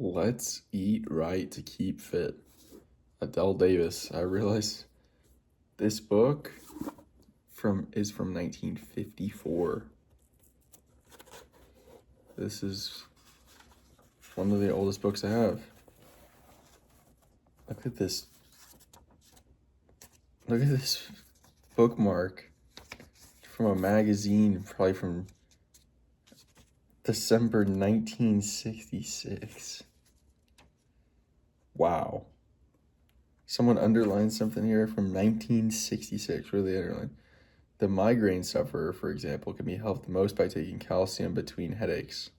Let's Eat Right to Keep Fit. Adele Davis. I realized this book is from 1954. This is one of the oldest books I have. Look at this. Look at this bookmark from a magazine, probably from December 1966. Wow. Someone underlined something here from 1966. What did they underline? The migraine sufferer, for example, can be helped most by taking calcium between headaches.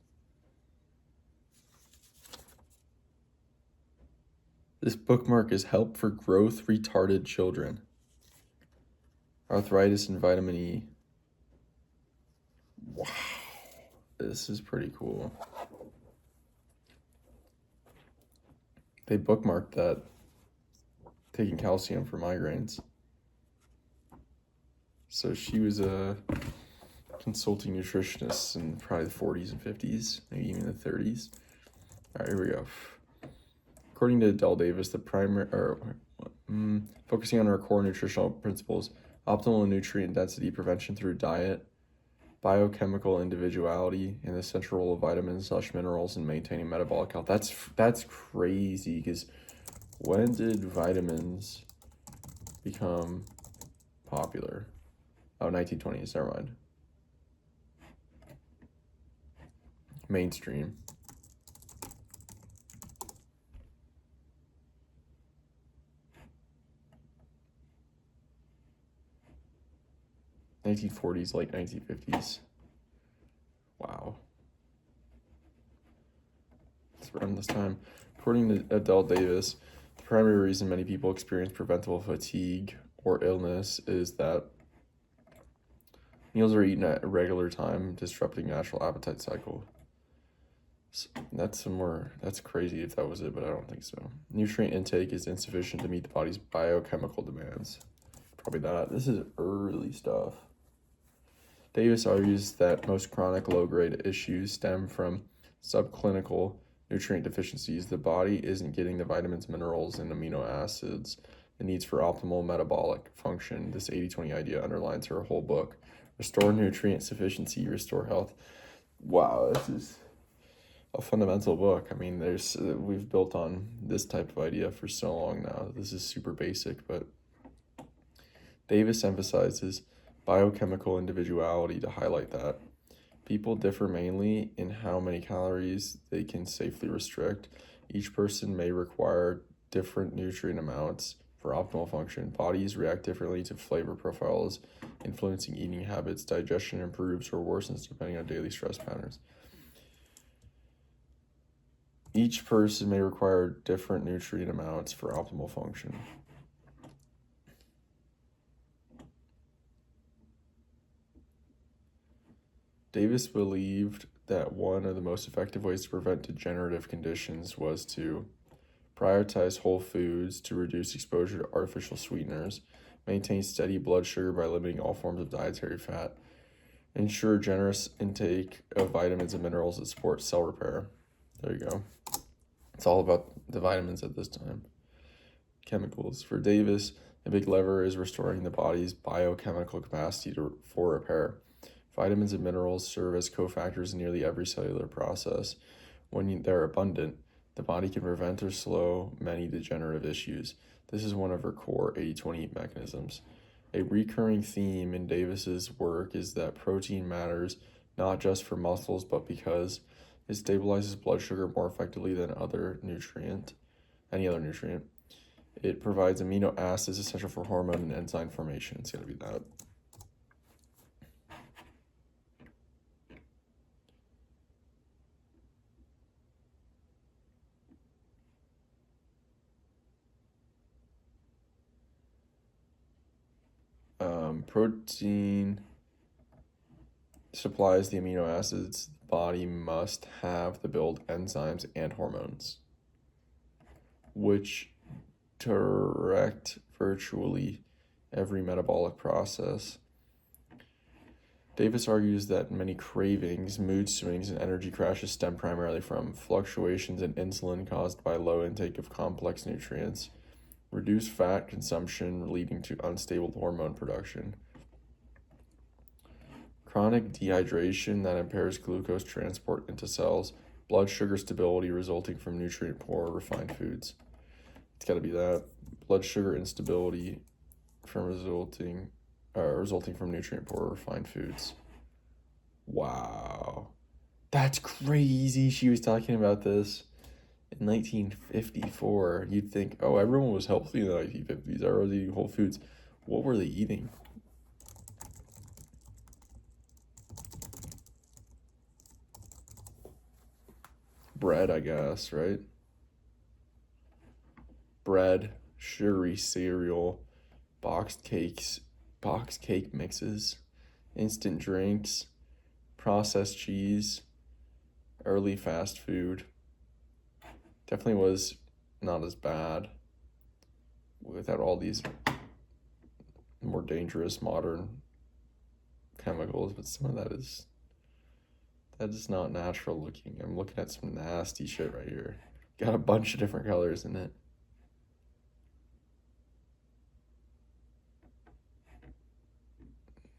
This bookmark is help for growth retarded children. Arthritis and vitamin E. Wow. This is pretty cool. They bookmarked that. Taking calcium for migraines. So she was a consulting nutritionist in probably the 40s and 50s, maybe even the 30s. All right, here we go. According to Adele Davis, focusing on our core nutritional principles, optimal nutrient density prevention through diet, biochemical individuality, and the essential role of vitamins/minerals in maintaining metabolic health. That's crazy, because when did vitamins become popular? Oh, 1920s, never mind. Mainstream. (1940s, late 1950s). Wow. It's around this time. According to Adele Davis, the primary reason many people experience preventable fatigue or illness is that meals are eaten at a regular time, disrupting natural appetite cycle. So that's crazy if that was it, but I don't think so. Nutrient intake is insufficient to meet the body's biochemical demands. Probably that. This is early stuff. Davis argues that most chronic low-grade issues stem from subclinical nutrient deficiencies. The body isn't getting the vitamins, minerals, and amino acids it needs for optimal metabolic function. This 80-20 idea underlines her whole book. Restore nutrient sufficiency, restore health. Wow, this is a fundamental book. I mean, we've built on this type of idea for so long now. This is super basic, but Davis emphasizes biochemical individuality to highlight that. People differ mainly in how many calories they can safely restrict. Each person may require different nutrient amounts for optimal function. Bodies react differently to flavor profiles, influencing eating habits. Digestion improves or worsens depending on daily stress patterns. Each person may require different nutrient amounts for optimal function. Davis believed that one of the most effective ways to prevent degenerative conditions was to prioritize whole foods to reduce exposure to artificial sweeteners, maintain steady blood sugar by limiting all forms of dietary fat, ensure generous intake of vitamins and minerals that support cell repair. There you go. It's all about the vitamins at this time. Chemicals. For Davis, a big lever is restoring the body's biochemical capacity for repair. Vitamins and minerals serve as cofactors in nearly every cellular process. When they're abundant, the body can prevent or slow many degenerative issues. This is one of her core 80-20 mechanisms. A recurring theme in Davis's work is that protein matters not just for muscles, but because it stabilizes blood sugar more effectively than any other nutrient. It provides amino acids essential for hormone and enzyme formation. It's going to be that. Protein supplies the amino acids the body must have to build enzymes and hormones, which direct virtually every metabolic process. Davis argues that many cravings, mood swings, and energy crashes stem primarily from fluctuations in insulin caused by low intake of complex nutrients, reduced fat consumption leading to unstable hormone production, chronic dehydration that impairs glucose transport into cells, blood sugar stability resulting from nutrient poor refined foods. It's got to be that. Blood sugar instability from resulting from nutrient poor refined foods. Wow. That's crazy. She was talking about this in 1954. You'd think, oh, everyone was healthy in the 1950s. Everyone was eating whole foods. What were they eating? Bread, I guess, right? Bread, sugary cereal, boxed cake mixes, instant drinks, processed cheese, early fast food. Definitely was not as bad without all these more dangerous modern chemicals, but some of that is not natural looking. I'm looking at some nasty shit right here. Got a bunch of different colors in it.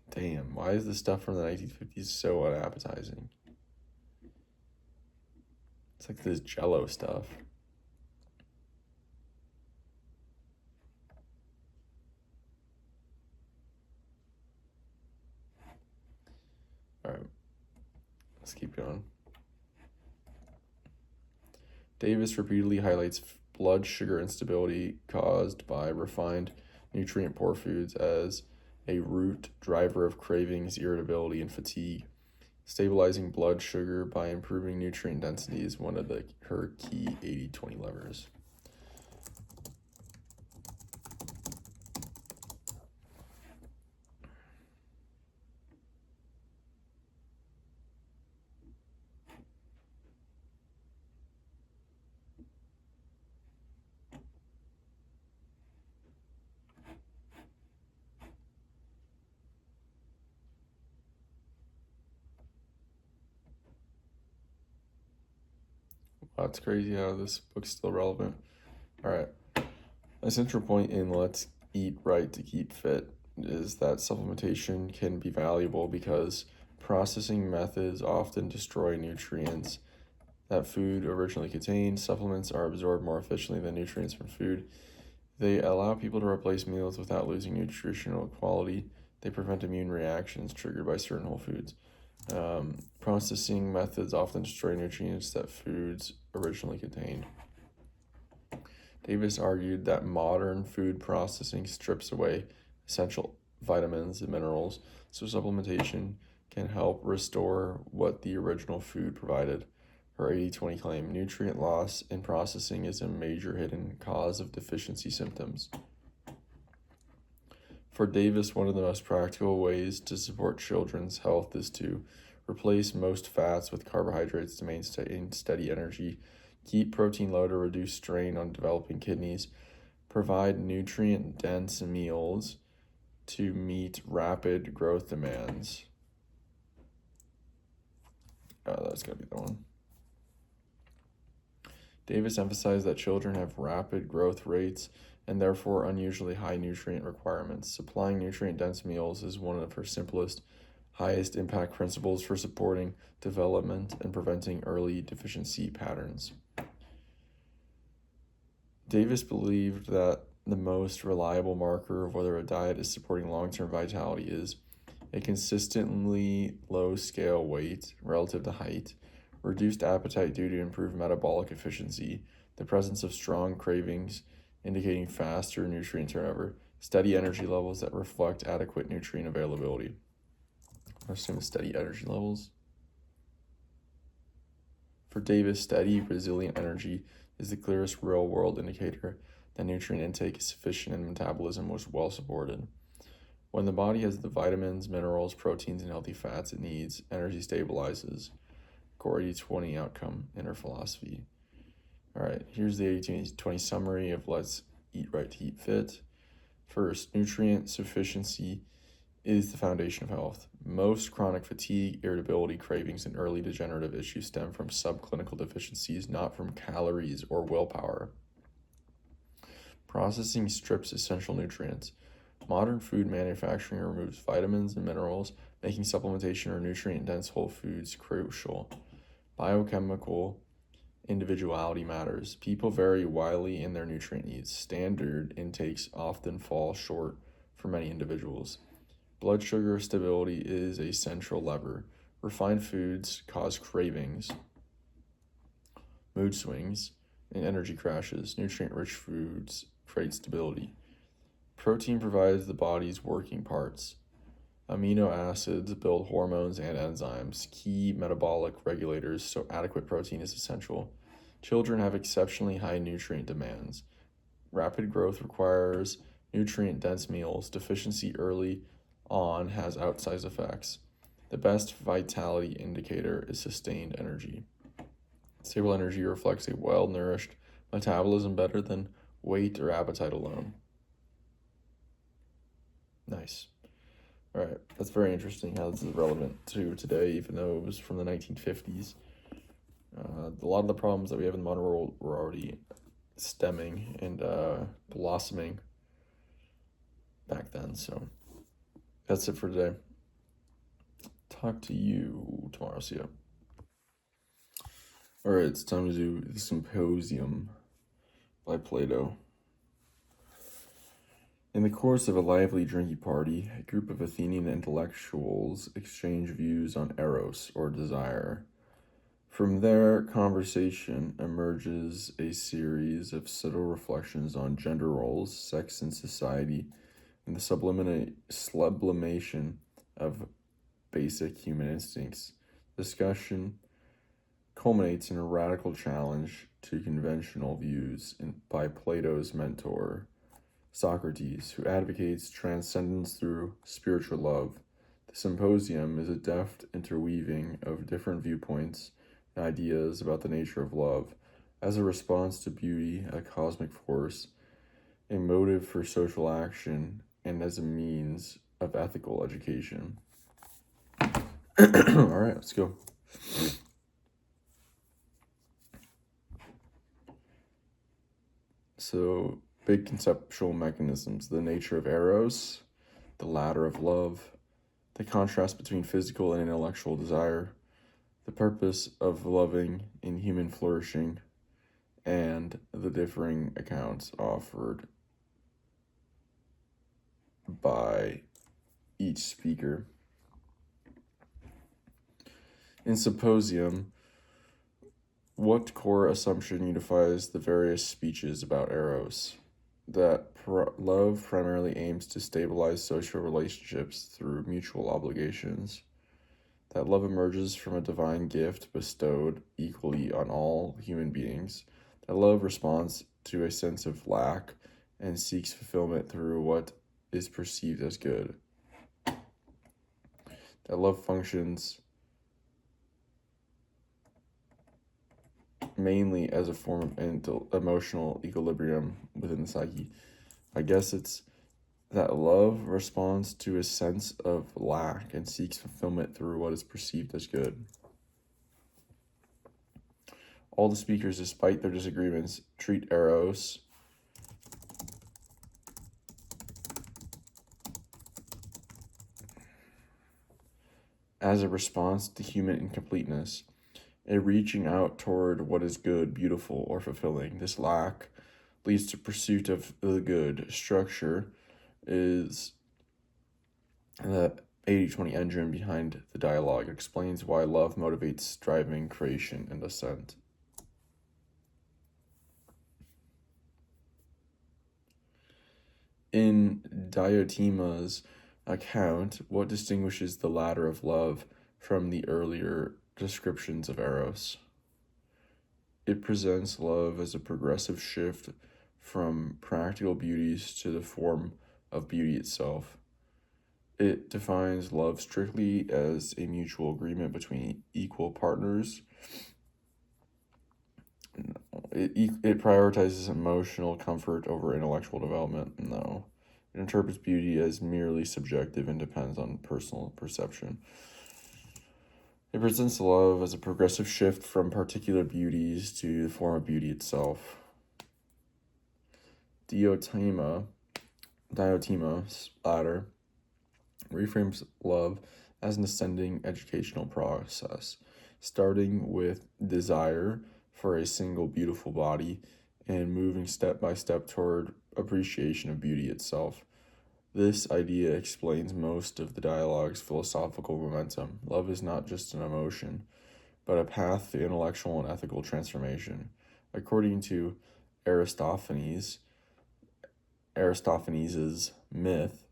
Damn, why is the stuff from the 1950s so unappetizing? It's like this Jello stuff. All right, let's keep going. Davis repeatedly highlights blood sugar instability caused by refined, nutrient poor foods as a root driver of cravings, irritability, and fatigue. Stabilizing blood sugar by improving nutrient density is one of her key 80-20 levers. Wow, it's crazy how this book's still relevant. All right. A central point in Let's Eat Right to Keep Fit is that supplementation can be valuable because processing methods often destroy nutrients that food originally contained. Supplements are absorbed more efficiently than nutrients from food. They allow people to replace meals without losing nutritional quality. They prevent immune reactions triggered by certain whole foods. Processing methods often destroy nutrients that foods originally contained. Davis argued that modern food processing strips away essential vitamins and minerals, so supplementation can help restore what the original food provided. Her 80-20 claim: nutrient loss in processing is a major hidden cause of deficiency symptoms. For Davis, one of the most practical ways to support children's health is to replace most fats with carbohydrates to maintain steady energy, keep protein low to reduce strain on developing kidneys, provide nutrient-dense meals to meet rapid growth demands. Oh, that's gotta be the one. Davis emphasized that children have rapid growth rates and therefore unusually high nutrient requirements. Supplying nutrient-dense meals is one of her simplest, highest impact principles for supporting development and preventing early deficiency patterns. Davis believed that the most reliable marker of whether a diet is supporting long-term vitality is a consistently low scale weight relative to height, reduced appetite due to improved metabolic efficiency, the presence of strong cravings indicating faster nutrient turnover, steady energy levels that reflect adequate nutrient availability. I assume steady energy levels. For Davis, steady, resilient energy is the clearest real-world indicator that nutrient intake is sufficient and metabolism was well supported. When the body has the vitamins, minerals, proteins, and healthy fats it needs, energy stabilizes. Core 80-20 outcome in her philosophy. All right, here's the 80-20 summary of Let's Eat Right to Keep Fit. First, nutrient sufficiency is the foundation of health. Most chronic fatigue, irritability, cravings, and early degenerative issues stem from subclinical deficiencies, not from calories or willpower. Processing strips essential nutrients. Modern food manufacturing removes vitamins and minerals, making supplementation or nutrient-dense whole foods crucial. Biochemical individuality matters. People vary widely in their nutrient needs. Standard intakes often fall short for many individuals. Blood sugar stability is a central lever. Refined foods cause cravings, mood swings, and energy crashes. Nutrient-rich foods create stability. Protein provides the body's working parts. Amino acids build hormones and enzymes, key metabolic regulators, so adequate protein is essential. Children have exceptionally high nutrient demands. Rapid growth requires nutrient-dense meals. Deficiency early on has outsized effects. The best vitality indicator is sustained energy. Stable energy reflects a well-nourished metabolism better than weight or appetite alone. Nice. All right, that's very interesting how this is relevant to today, even though it was from the 1950s. A lot of the problems that we have in the modern world were already stemming and blossoming back then. So that's it for today. Talk to you tomorrow. See ya. All right, it's time to do the Symposium by Plato. In the course of a lively drinking party, a group of Athenian intellectuals exchange views on eros, or desire. From their conversation emerges a series of subtle reflections on gender roles, sex in society, and the sublimation of basic human instincts. Discussion culminates in a radical challenge to conventional views by Plato's mentor, Socrates, who advocates transcendence through spiritual love. The Symposium is a deft interweaving of different viewpoints and ideas about the nature of love as a response to beauty, a cosmic force, a motive for social action, and as a means of ethical education. All right, let's go. So, big conceptual mechanisms: the nature of eros, the ladder of love, the contrast between physical and intellectual desire, the purpose of loving in human flourishing, and the differing accounts offered by each speaker. In Symposium, what core assumption unifies the various speeches about eros? That love primarily aims to stabilize social relationships through mutual obligations. That love emerges from a divine gift bestowed equally on all human beings. That love responds to a sense of lack and seeks fulfillment through what is perceived as good. That love functions mainly as a form of emotional equilibrium within the psyche. I guess it's that love responds to a sense of lack and seeks fulfillment through what is perceived as good. All the speakers, despite their disagreements, treat eros as a response to human incompleteness, a reaching out toward what is good, beautiful, or fulfilling. This lack leads to pursuit of the good. Structure is the 80-20 engine behind the dialogue. It explains why love motivates striving, creation, and ascent. In Diotima's account, what distinguishes the ladder of love from the earlier descriptions of eros? It presents love as a progressive shift from practical beauties to the form of beauty itself. It defines love strictly as a mutual agreement between equal partners. It prioritizes emotional comfort over intellectual development. No. It interprets beauty as merely subjective and depends on personal perception. It presents love as a progressive shift from particular beauties to the form of beauty itself. Diotima's ladder reframes love as an ascending educational process, starting with desire for a single beautiful body and moving step by step toward appreciation of beauty itself. This idea explains most of the dialogue's philosophical momentum. Love is not just an emotion, but a path to intellectual and ethical transformation. According to Aristophanes' myth,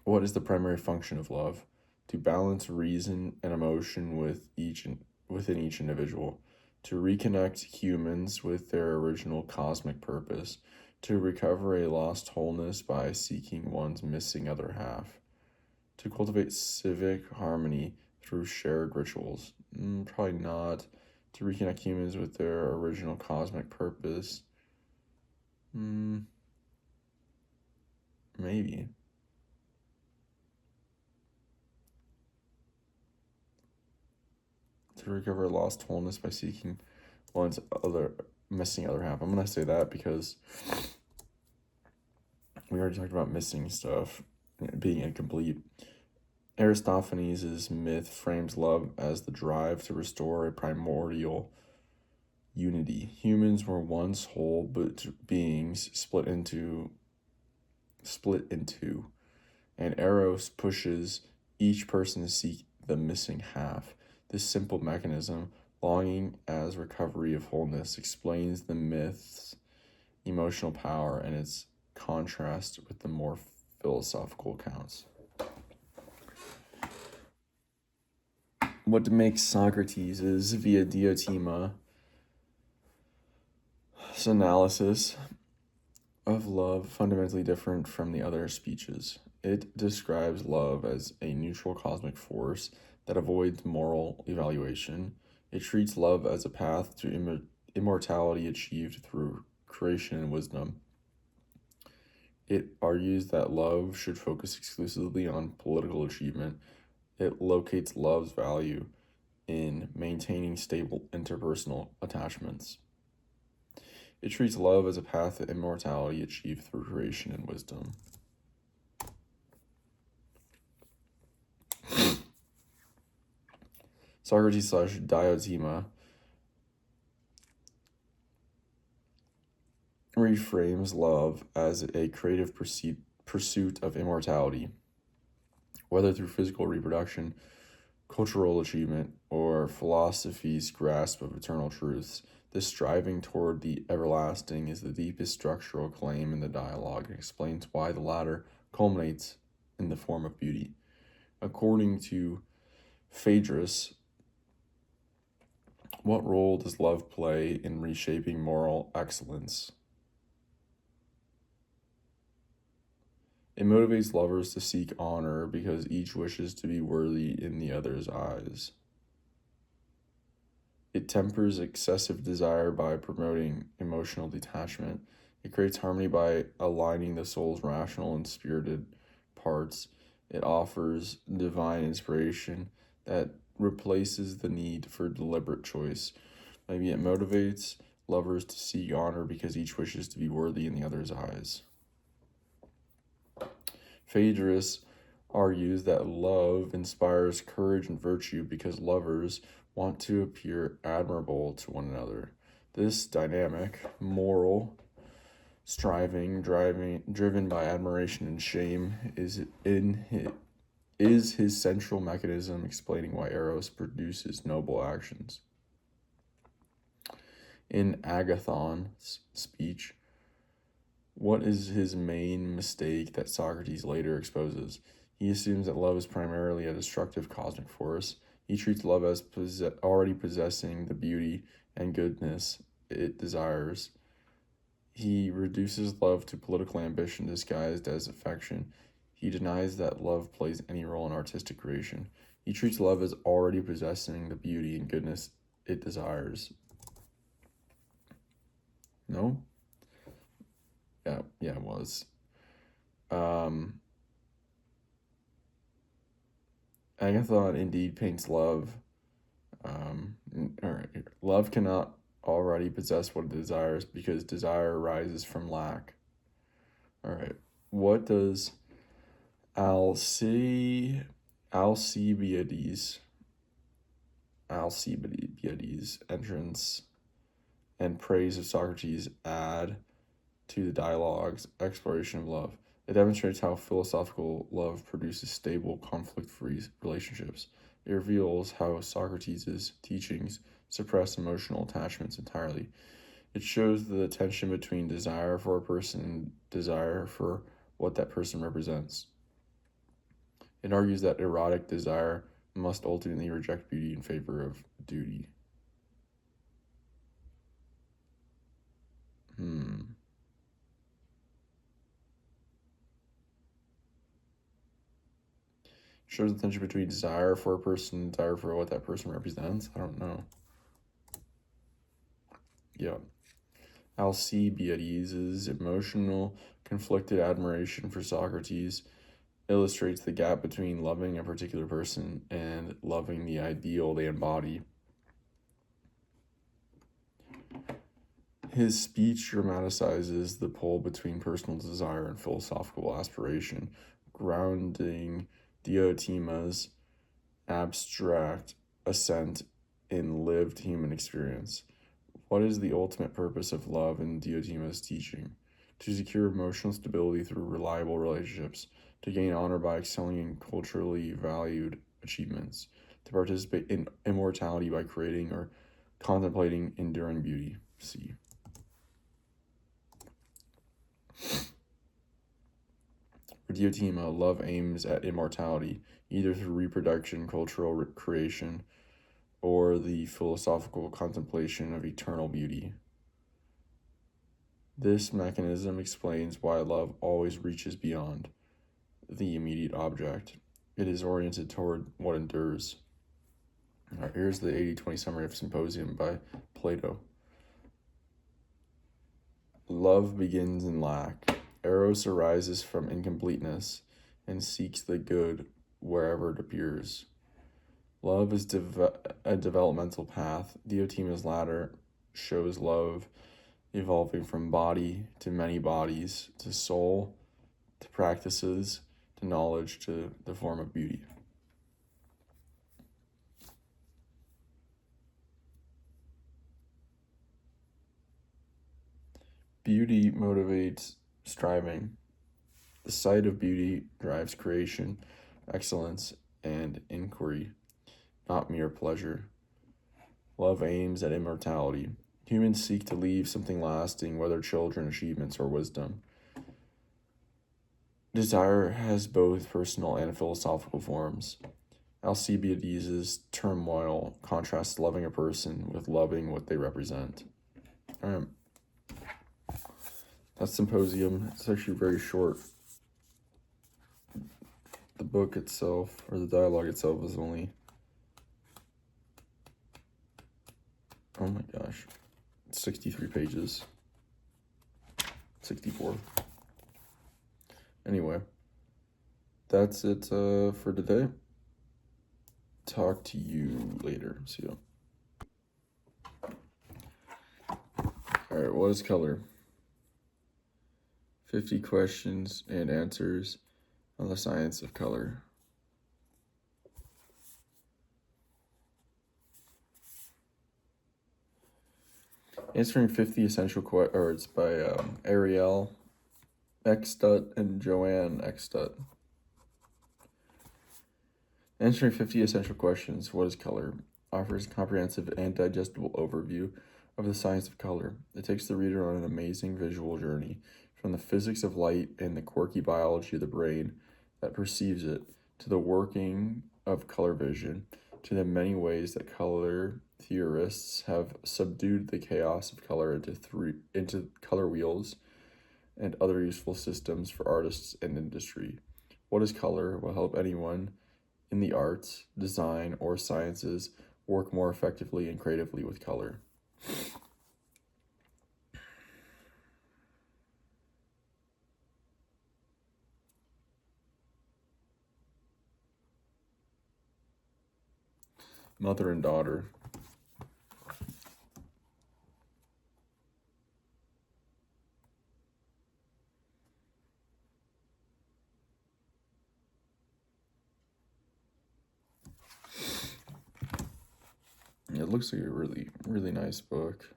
what is the primary function of love? To balance reason and emotion within each individual, to reconnect humans with their original cosmic purpose, to recover a lost wholeness by seeking one's missing other half, to cultivate civic harmony through shared rituals. Probably not. To reconnect humans with their original cosmic purpose. Maybe. To recover lost wholeness by seeking one's missing other half. I'm gonna say that because we already talked about missing stuff, being incomplete. Aristophanes' myth frames love as the drive to restore a primordial unity. Humans were once whole but beings split into, and Eros pushes each person to seek the missing half. This simple mechanism, longing as recovery of wholeness, explains the myth's emotional power and its contrast with the more philosophical accounts. What makes Socrates is, via Diotima's analysis of love, fundamentally different from the other speeches. It describes love as a neutral cosmic force that avoids moral evaluation. It treats love as a path to immortality achieved through creation and wisdom. It argues that love should focus exclusively on political achievement. It locates love's value in maintaining stable interpersonal attachments. It treats love as a path to immortality achieved through creation and wisdom. Socrates / Diotima reframes love as a creative pursuit of immortality, whether through physical reproduction, cultural achievement, or philosophy's grasp of eternal truths. This striving toward the everlasting is the deepest structural claim in the dialogue and explains why the latter culminates in the form of beauty. According to Phaedrus, what role does love play in reshaping moral excellence? It motivates lovers to seek honor because each wishes to be worthy in the other's eyes. It tempers excessive desire by promoting emotional detachment. It creates harmony by aligning the soul's rational and spirited parts. It offers divine inspiration that replaces the need for deliberate choice. Maybe it motivates lovers to seek honor because each wishes to be worthy in the other's eyes. Phaedrus argues that love inspires courage and virtue because lovers want to appear admirable to one another. This dynamic, moral striving, driven by admiration and shame, is his central mechanism explaining why Eros produces noble actions. In Agathon's speech, what is his main mistake that Socrates later exposes? He assumes that love is primarily a destructive cosmic force. He treats love as already possessing the beauty and goodness it desires. He reduces love to political ambition disguised as affection. He denies that love plays any role in artistic creation. He treats love as already possessing the beauty and goodness it desires. No? Yeah, it was. Agathon indeed paints love. All right, love cannot already possess what it desires because desire arises from lack. All right, what does Alcibiades entrance and praise of Socrates add to the dialogue's exploration of love? It demonstrates how philosophical love produces stable, conflict-free relationships. It reveals how Socrates' teachings suppress emotional attachments entirely. It shows the tension between desire for a person and desire for what that person represents. It argues that erotic desire must ultimately reject beauty in favor of duty. Shows the tension between desire for a person and desire for what that person represents. I don't know. Yeah. Alcibiades' emotional, conflicted admiration for Socrates illustrates the gap between loving a particular person and loving the ideal they embody. His speech dramatizes the pull between personal desire and philosophical aspiration, grounding Diotima's abstract assent in lived human experience. What is the ultimate purpose of love in Diotima's teaching? To secure emotional stability through reliable relationships, to gain honor by excelling in culturally valued achievements, to participate in immortality by creating or contemplating enduring beauty. See. For Diotima, love aims at immortality, either through reproduction, cultural creation, or the philosophical contemplation of eternal beauty. This mechanism explains why love always reaches beyond the immediate object. It is oriented toward what endures. All right, here's the 80-20 summary of Symposium by Plato. Love begins in lack. Eros arises from incompleteness and seeks the good wherever it appears. Love is a developmental path. Diotima's ladder shows love evolving from body to many bodies, to soul, to practices, to knowledge, to the form of beauty. Beauty motivates striving. The sight of beauty drives creation, excellence, and inquiry, not mere pleasure. Love aims at immortality. Humans seek to leave something lasting, whether children, achievements, or wisdom. Desire has both personal and philosophical forms. Alcibiades' turmoil contrasts loving a person with loving what they represent. All right. That's Symposium. It's actually very short. The book itself, or the dialogue itself, is only, oh my gosh, 63 pages. 64. Anyway, that's it for today. Talk to you later. See ya. Alright, what is color? 50 questions and answers on the science of color. Answering 50 essential questions, or it's by Ariel Eckstutt and Joanne Eckstutt. Answering 50 essential questions, what is color? Offers a comprehensive and digestible overview of the science of color. It takes the reader on an amazing visual journey from the physics of light and the quirky biology of the brain that perceives it, to the working of color vision, to the many ways that color theorists have subdued the chaos of color into color wheels and other useful systems for artists and industry. What is color will help anyone in the arts, design, or sciences work more effectively and creatively with color. Mother and daughter. It looks like a really, really nice book.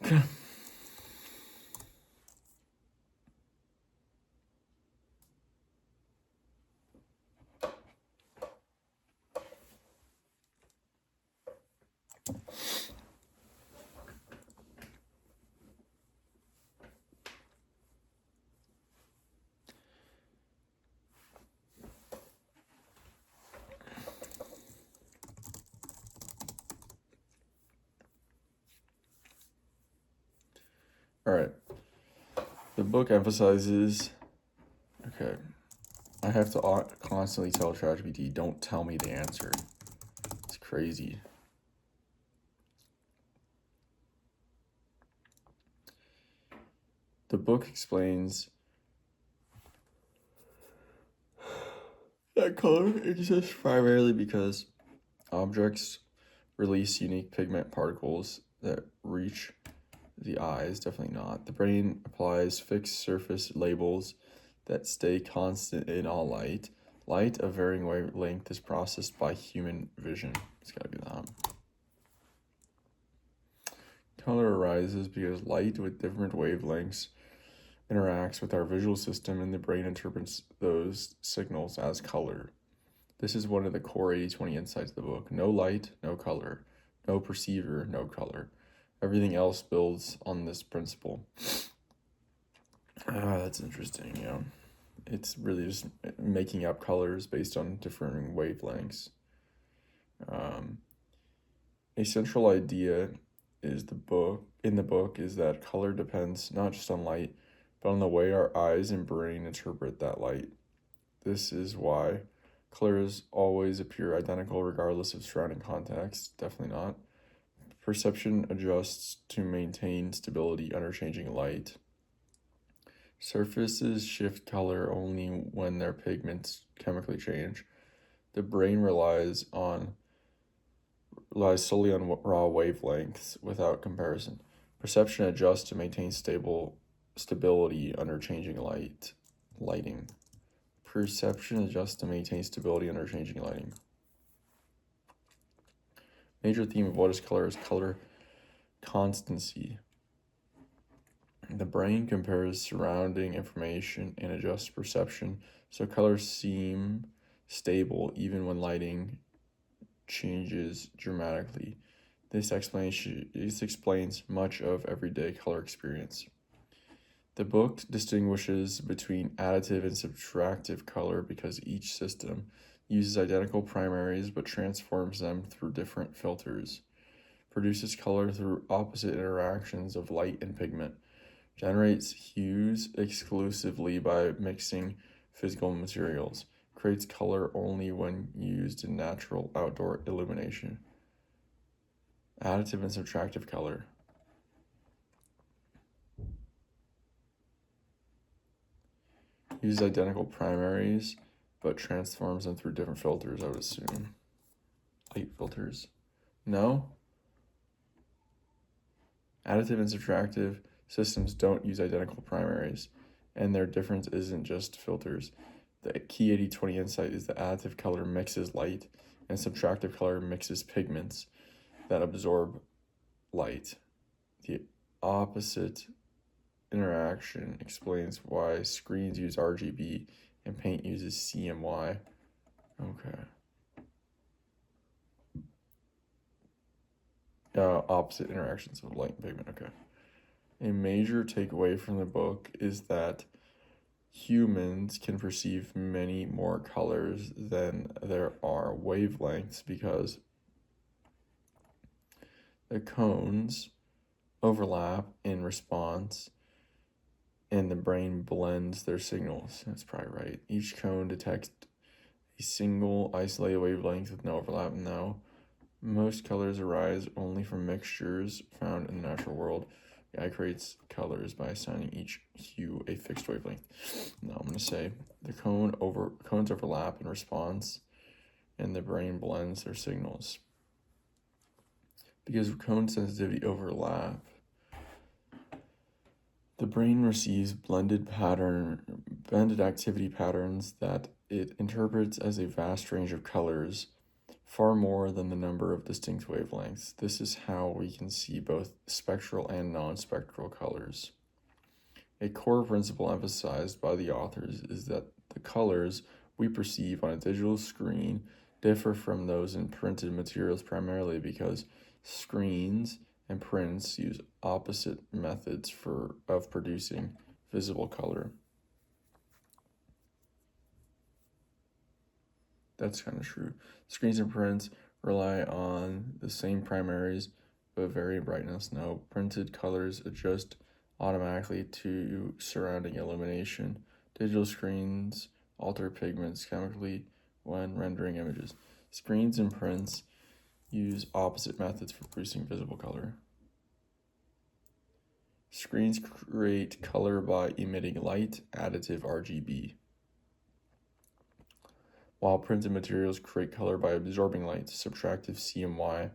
Okay. All right. The book emphasizes, okay, I have to constantly tell ChatGPT, don't tell me the answer. It's crazy. The book explains that color exists primarily because objects release unique pigment particles that reach the eyes. Definitely not. The brain applies fixed surface labels that stay constant in all light. Light of varying wavelength is processed by human vision. It's gotta be that. Color arises because light with different wavelengths interacts with our visual system and the brain interprets those signals as color. This is one of the core 80-20 insights of the book. No light, no color. No perceiver, no color. Everything else builds on this principle. That's interesting, yeah. It's really just making up colors based on differing wavelengths. A central idea is in the book is that color depends not just on light, but on the way our eyes and brain interpret that light. This is why colors always appear identical regardless of surrounding context. Definitely not. Perception adjusts to maintain stability under changing light. Surfaces shift color only when their pigments chemically change. The brain relies solely on raw wavelengths without comparison. Perception adjusts to maintain stability under changing lighting. Perception adjusts to maintain stability under changing lighting. Major theme of what is color is color constancy. The brain compares surrounding information and adjusts perception so colors seem stable even when lighting changes dramatically. This explains much of everyday color experience. The book distinguishes between additive and subtractive color because each system uses identical primaries but transforms them through different filters, produces color through opposite interactions of light and pigment, generates hues exclusively by mixing physical materials, creates color only when used in natural outdoor illumination. Additive and subtractive color. Uses identical primaries, but transforms them through different filters, I would assume. Light filters. No? Additive and subtractive systems don't use identical primaries, and their difference isn't just filters. The key 80-20 insight is that additive color mixes light, and subtractive color mixes pigments that absorb light. The opposite interaction explains why screens use RGB and paint uses CMY. Okay. opposite interactions of light and pigment. Okay. A major takeaway from the book is that humans can perceive many more colors than there are wavelengths because the cones overlap in response and the brain blends their signals. That's probably right. Each cone detects a single isolated wavelength with no overlap. Now, most colors arise only from mixtures found in the natural world. The eye creates colors by assigning each hue a fixed wavelength. Now I'm going to say the cones overlap in response, and the brain blends their signals. Because cone sensitivity overlap, the brain receives blended activity patterns that it interprets as a vast range of colors, far more than the number of distinct wavelengths. This is how we can see both spectral and non-spectral colors. A core principle emphasized by the authors is that the colors we perceive on a digital screen differ from those in printed materials primarily because screens and prints use opposite methods of producing visible color. That's kind of true. Screens and prints rely on the same primaries but vary in brightness. No, printed colors adjust automatically to surrounding illumination. Digital screens alter pigments chemically when rendering images. Screens and prints use opposite methods for producing visible color. Screens create color by emitting light, additive RGB, while printed materials create color by absorbing light, subtractive CMY.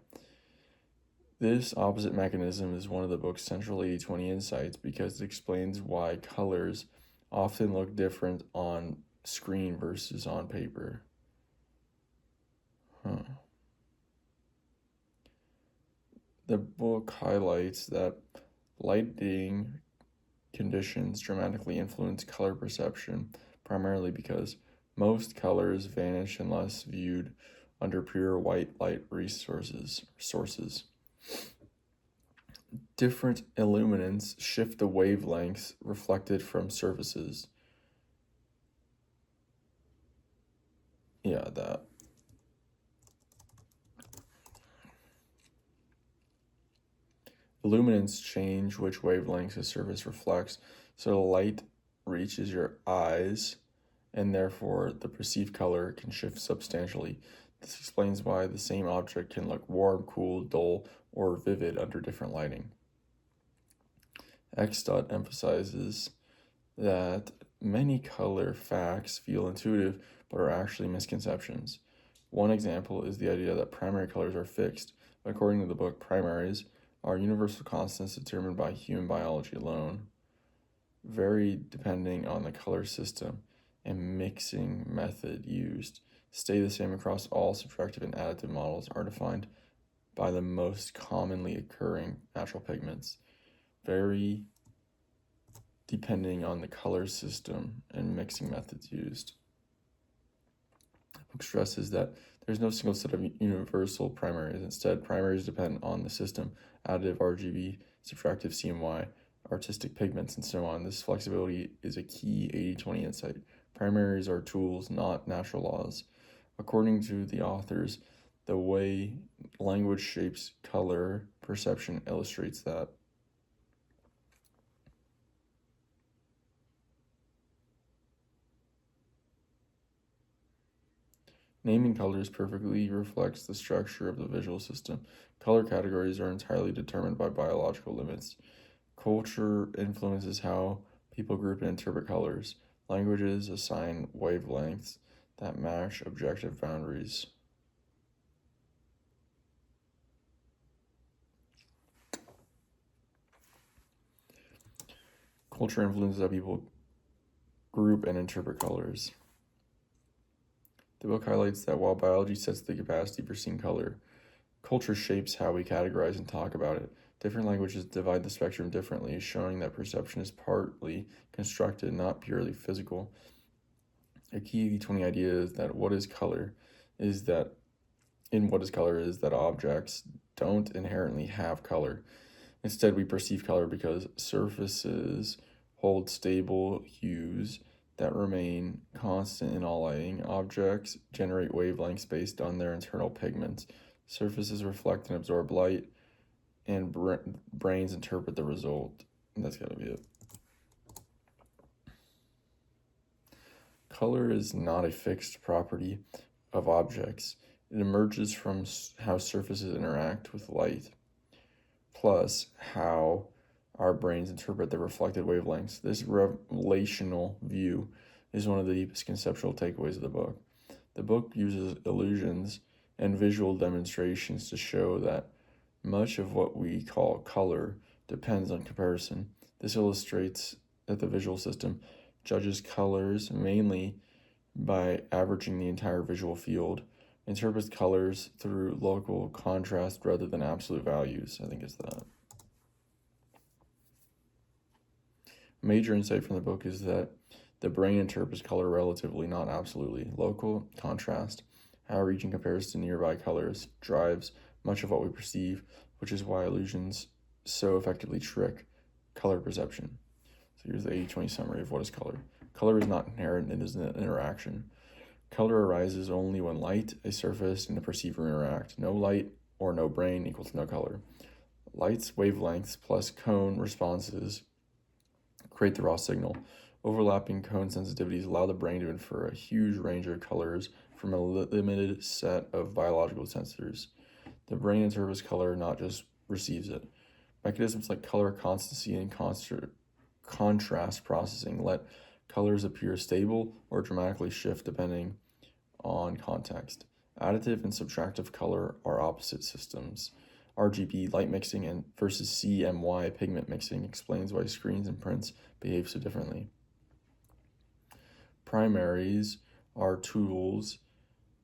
This opposite mechanism is one of the book's central 80-20 insights because it explains why colors often look different on screen versus on paper. The book highlights that lighting conditions dramatically influence color perception, primarily because most colors vanish unless viewed under pure white light sources. Different illuminants shift the wavelengths reflected from surfaces. That. Illuminants change which wavelengths a surface reflects, so the light reaches your eyes, and therefore the perceived color can shift substantially. This explains why the same object can look warm, cool, dull, or vivid under different lighting. Eckstadt emphasizes that many color facts feel intuitive but are actually misconceptions. One example is the idea that primary colors are fixed. According to the book, primaries are universal constants determined by human biology alone, vary depending on the color system and mixing method used, stay the same across all subtractive and additive models, are defined by the most commonly occurring natural pigments, vary depending on the color system and mixing methods used. The book stresses that there's no single set of universal primaries. Instead, primaries depend on the system, additive RGB, subtractive CMY, artistic pigments, and so on. This flexibility is a key 80-20 insight. Primaries are tools, not natural laws. According to the authors, the way language shapes color perception illustrates that. Naming colors perfectly reflects the structure of the visual system. Color categories are entirely determined by biological limits. Culture influences how people group and interpret colors. Languages assign wavelengths that match objective boundaries. Culture influences how people group and interpret colors. The book highlights that while biology sets the capacity for seeing color, culture shapes how we categorize and talk about it. Different languages divide the spectrum differently, showing that perception is partly constructed, not purely physical. A key 80-20 idea is that what is color is that objects don't inherently have color. Instead, we perceive color because surfaces hold stable hues that remain constant in all lighting. Objects generate wavelengths based on their internal pigments. Surfaces reflect and absorb light, and brains interpret the result. And that's gotta be it. Color is not a fixed property of objects. It emerges from how surfaces interact with light, plus how our brains interpret the reflected wavelengths. This relational view is one of the deepest conceptual takeaways of the book. The book uses illusions and visual demonstrations to show that much of what we call color depends on comparison. This illustrates that the visual system judges colors mainly by averaging the entire visual field, interprets colors through local contrast rather than absolute values. I think it's that. Major insight from the book is that the brain interprets color relatively, not absolutely. Local contrast, how a region compares to nearby colors, drives much of what we perceive, which is why illusions so effectively trick color perception. So here's the 80-20 summary of what is color. Color is not inherent, it is an interaction. Color arises only when light, a surface, and a perceiver interact. No light or no brain equals no color. Light's wavelengths plus cone responses create the raw signal. Overlapping cone sensitivities allow the brain to infer a huge range of colors from a limited set of biological sensors. The brain interprets color, not just receives it. Mechanisms like color constancy and contrast processing let colors appear stable or dramatically shift depending on context. Additive and subtractive color are opposite systems. RGB light mixing and versus CMY pigment mixing explains why screens and prints behave so differently. Primaries are tools,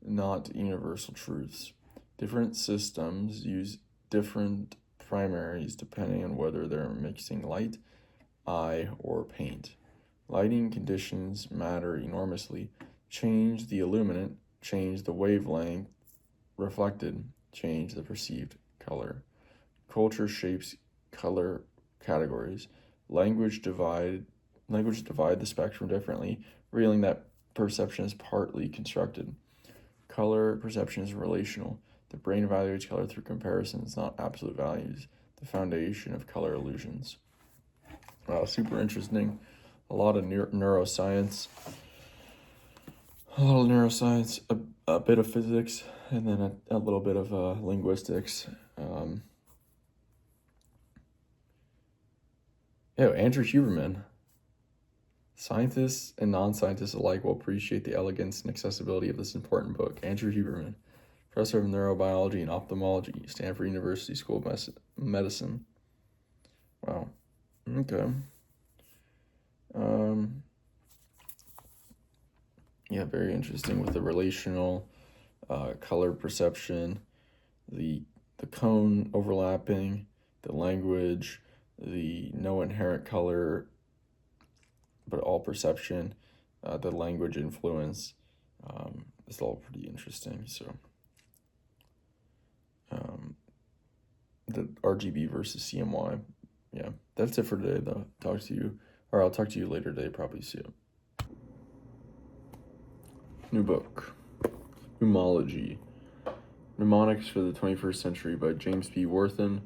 not universal truths. Different systems use different primaries depending on whether they're mixing light, eye, or paint. Lighting conditions matter enormously. Change the illuminant, change the wavelength reflected, change the perceived color. Culture shapes color categories. Language divide the spectrum differently, revealing that perception is partly constructed. Color perception is relational. The brain evaluates color through comparisons, not absolute values, the foundation of color illusions. Wow, super interesting. A lot of neuroscience, a bit of physics, and then a little bit of linguistics. Andrew Huberman. Scientists and non-scientists alike will appreciate the elegance and accessibility of this important book. Andrew Huberman, professor of neurobiology and ophthalmology, Stanford University School of Medicine. Wow. Okay. Very interesting with the relational color perception, the cone overlapping, the language, the no inherent color, but all perception, the language influence. It's all pretty interesting. So, the RGB versus CMY. Yeah, that's it for today, though. I'll talk to you later today, probably soon. New book, Pneumology, Mnemonics for the 21st Century by James P. Worthen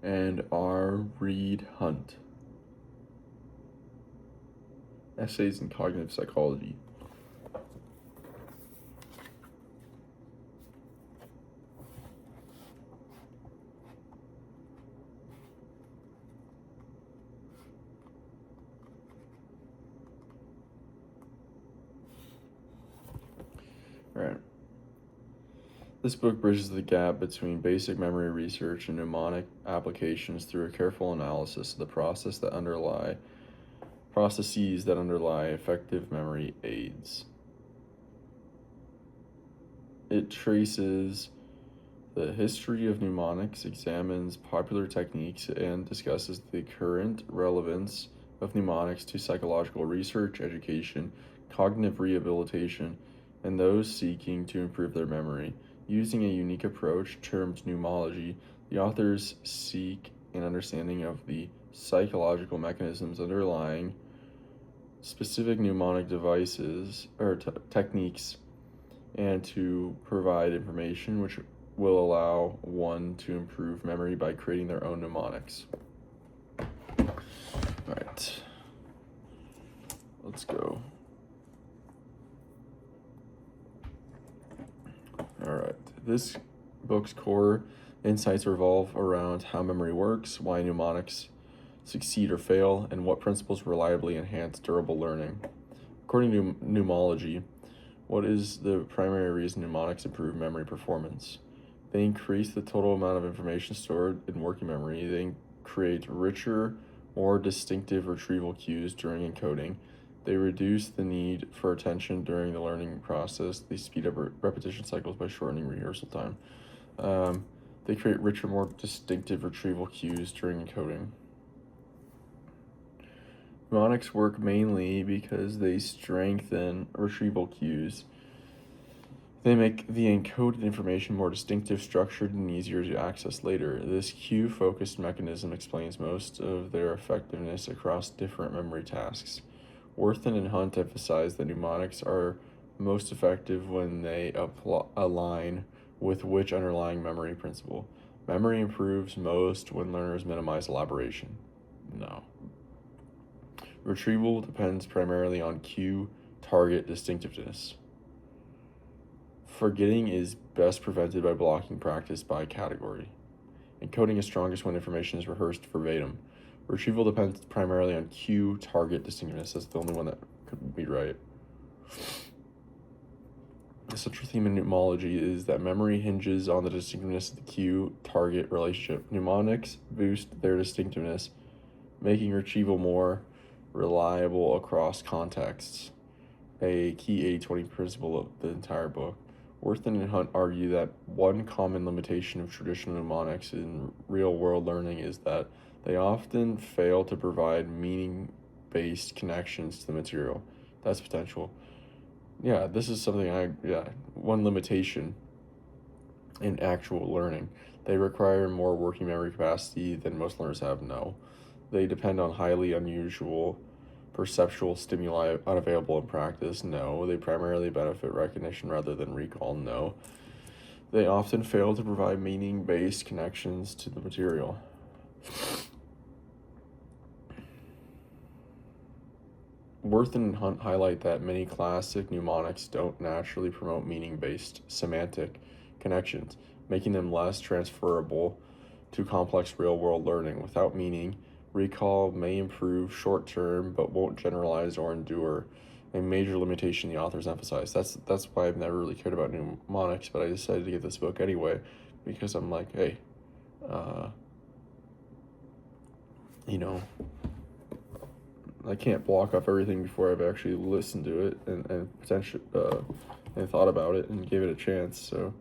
and R. Reed Hunt. Essays in Cognitive Psychology. Alright. This book bridges the gap between basic memory research and mnemonic applications through a careful analysis of the processes that underlie effective memory aids. It traces the history of mnemonics, examines popular techniques, and discusses the current relevance of mnemonics to psychological research, education, cognitive rehabilitation, and those seeking to improve their memory. Using a unique approach termed pneumology, the authors seek an understanding of the psychological mechanisms underlying specific mnemonic devices or techniques, and to provide information which will allow one to improve memory by creating their own mnemonics. All right, let's go. All right, this book's core insights revolve around how memory works, why mnemonics succeed or fail, and what principles reliably enhance durable learning. According to pneumology, what is the primary reason mnemonics improve memory performance? They increase the total amount of information stored in working memory. They create richer, more distinctive retrieval cues during encoding. They reduce the need for attention during the learning process. They speed up repetition cycles by shortening rehearsal time. They create richer, more distinctive retrieval cues during encoding. Mnemonics work mainly because they strengthen retrieval cues. They make the encoded information more distinctive, structured, and easier to access later. This cue-focused mechanism explains most of their effectiveness across different memory tasks. Worthen and Hunt emphasize that mnemonics are most effective when they align with which underlying memory principle. Memory improves most when learners minimize elaboration. No. Retrieval depends primarily on cue target distinctiveness. Forgetting is best prevented by blocking practice by category. Encoding is strongest when information is rehearsed verbatim. Retrieval depends primarily on cue target distinctiveness. That's the only one that could be right. The central theme in pneumology is that memory hinges on the distinctiveness of the cue target relationship. Mnemonics boost their distinctiveness, making retrieval more reliable across contexts, a key 80-20 principle of the entire book. Worthen and Hunt argue that one common limitation of traditional mnemonics in real-world learning is that they often fail to provide meaning-based connections to the material. That's potential. Yeah, this is something one limitation in actual learning. They require more working memory capacity than most learners have. No. They depend on highly unusual perceptual stimuli unavailable in practice. No. They primarily benefit recognition rather than recall. No. They often fail to provide meaning-based connections to the material. Worthen and Hunt highlight that many classic mnemonics don't naturally promote meaning-based semantic connections, making them less transferable to complex real-world learning. Without meaning, recall may improve short-term but won't generalize or endure, a major limitation the authors emphasize. That's why I've never really cared about mnemonics, but I decided to get this book anyway because I'm like, hey, I can't block off everything before I've actually listened to it and potentially and thought about it and gave it a chance. So,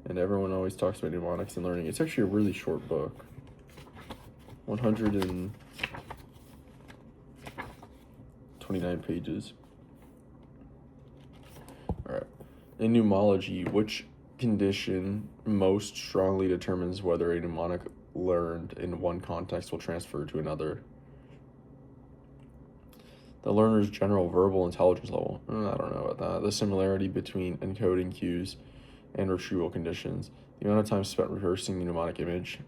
and everyone always talks about mnemonics and learning. It's actually a really short book, 129 pages. All right. In pneumology, which condition most strongly determines whether a mnemonic learned in one context will transfer to another? The learner's general verbal intelligence level. I don't know about that. The similarity between encoding cues and retrieval conditions. The amount of time spent rehearsing the mnemonic image.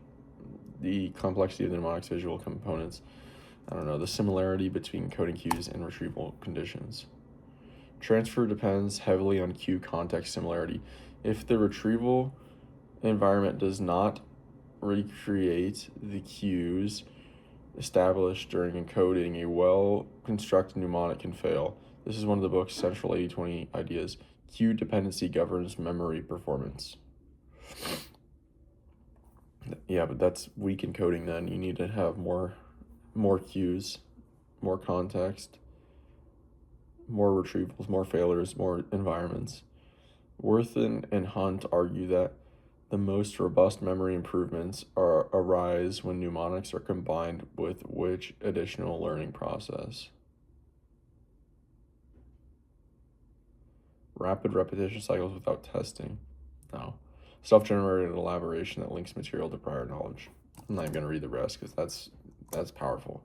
The complexity of the mnemonic's visual components. I don't know. The similarity between encoding cues and retrieval conditions. Transfer depends heavily on cue context similarity. If the retrieval environment does not recreate the cues established during encoding, a well-constructed mnemonic can fail. This is one of the book's central 80-20 ideas. Cue dependency governs memory performance. Yeah, but that's weak encoding then. You need to have more cues, more context, more retrievals, more failures, more environments. Worthen and Hunt argue that the most robust memory improvements arise when mnemonics are combined with which additional learning process? Rapid repetition cycles without testing. No. Self-generated elaboration that links material to prior knowledge. I'm not even going to read the rest because that's powerful.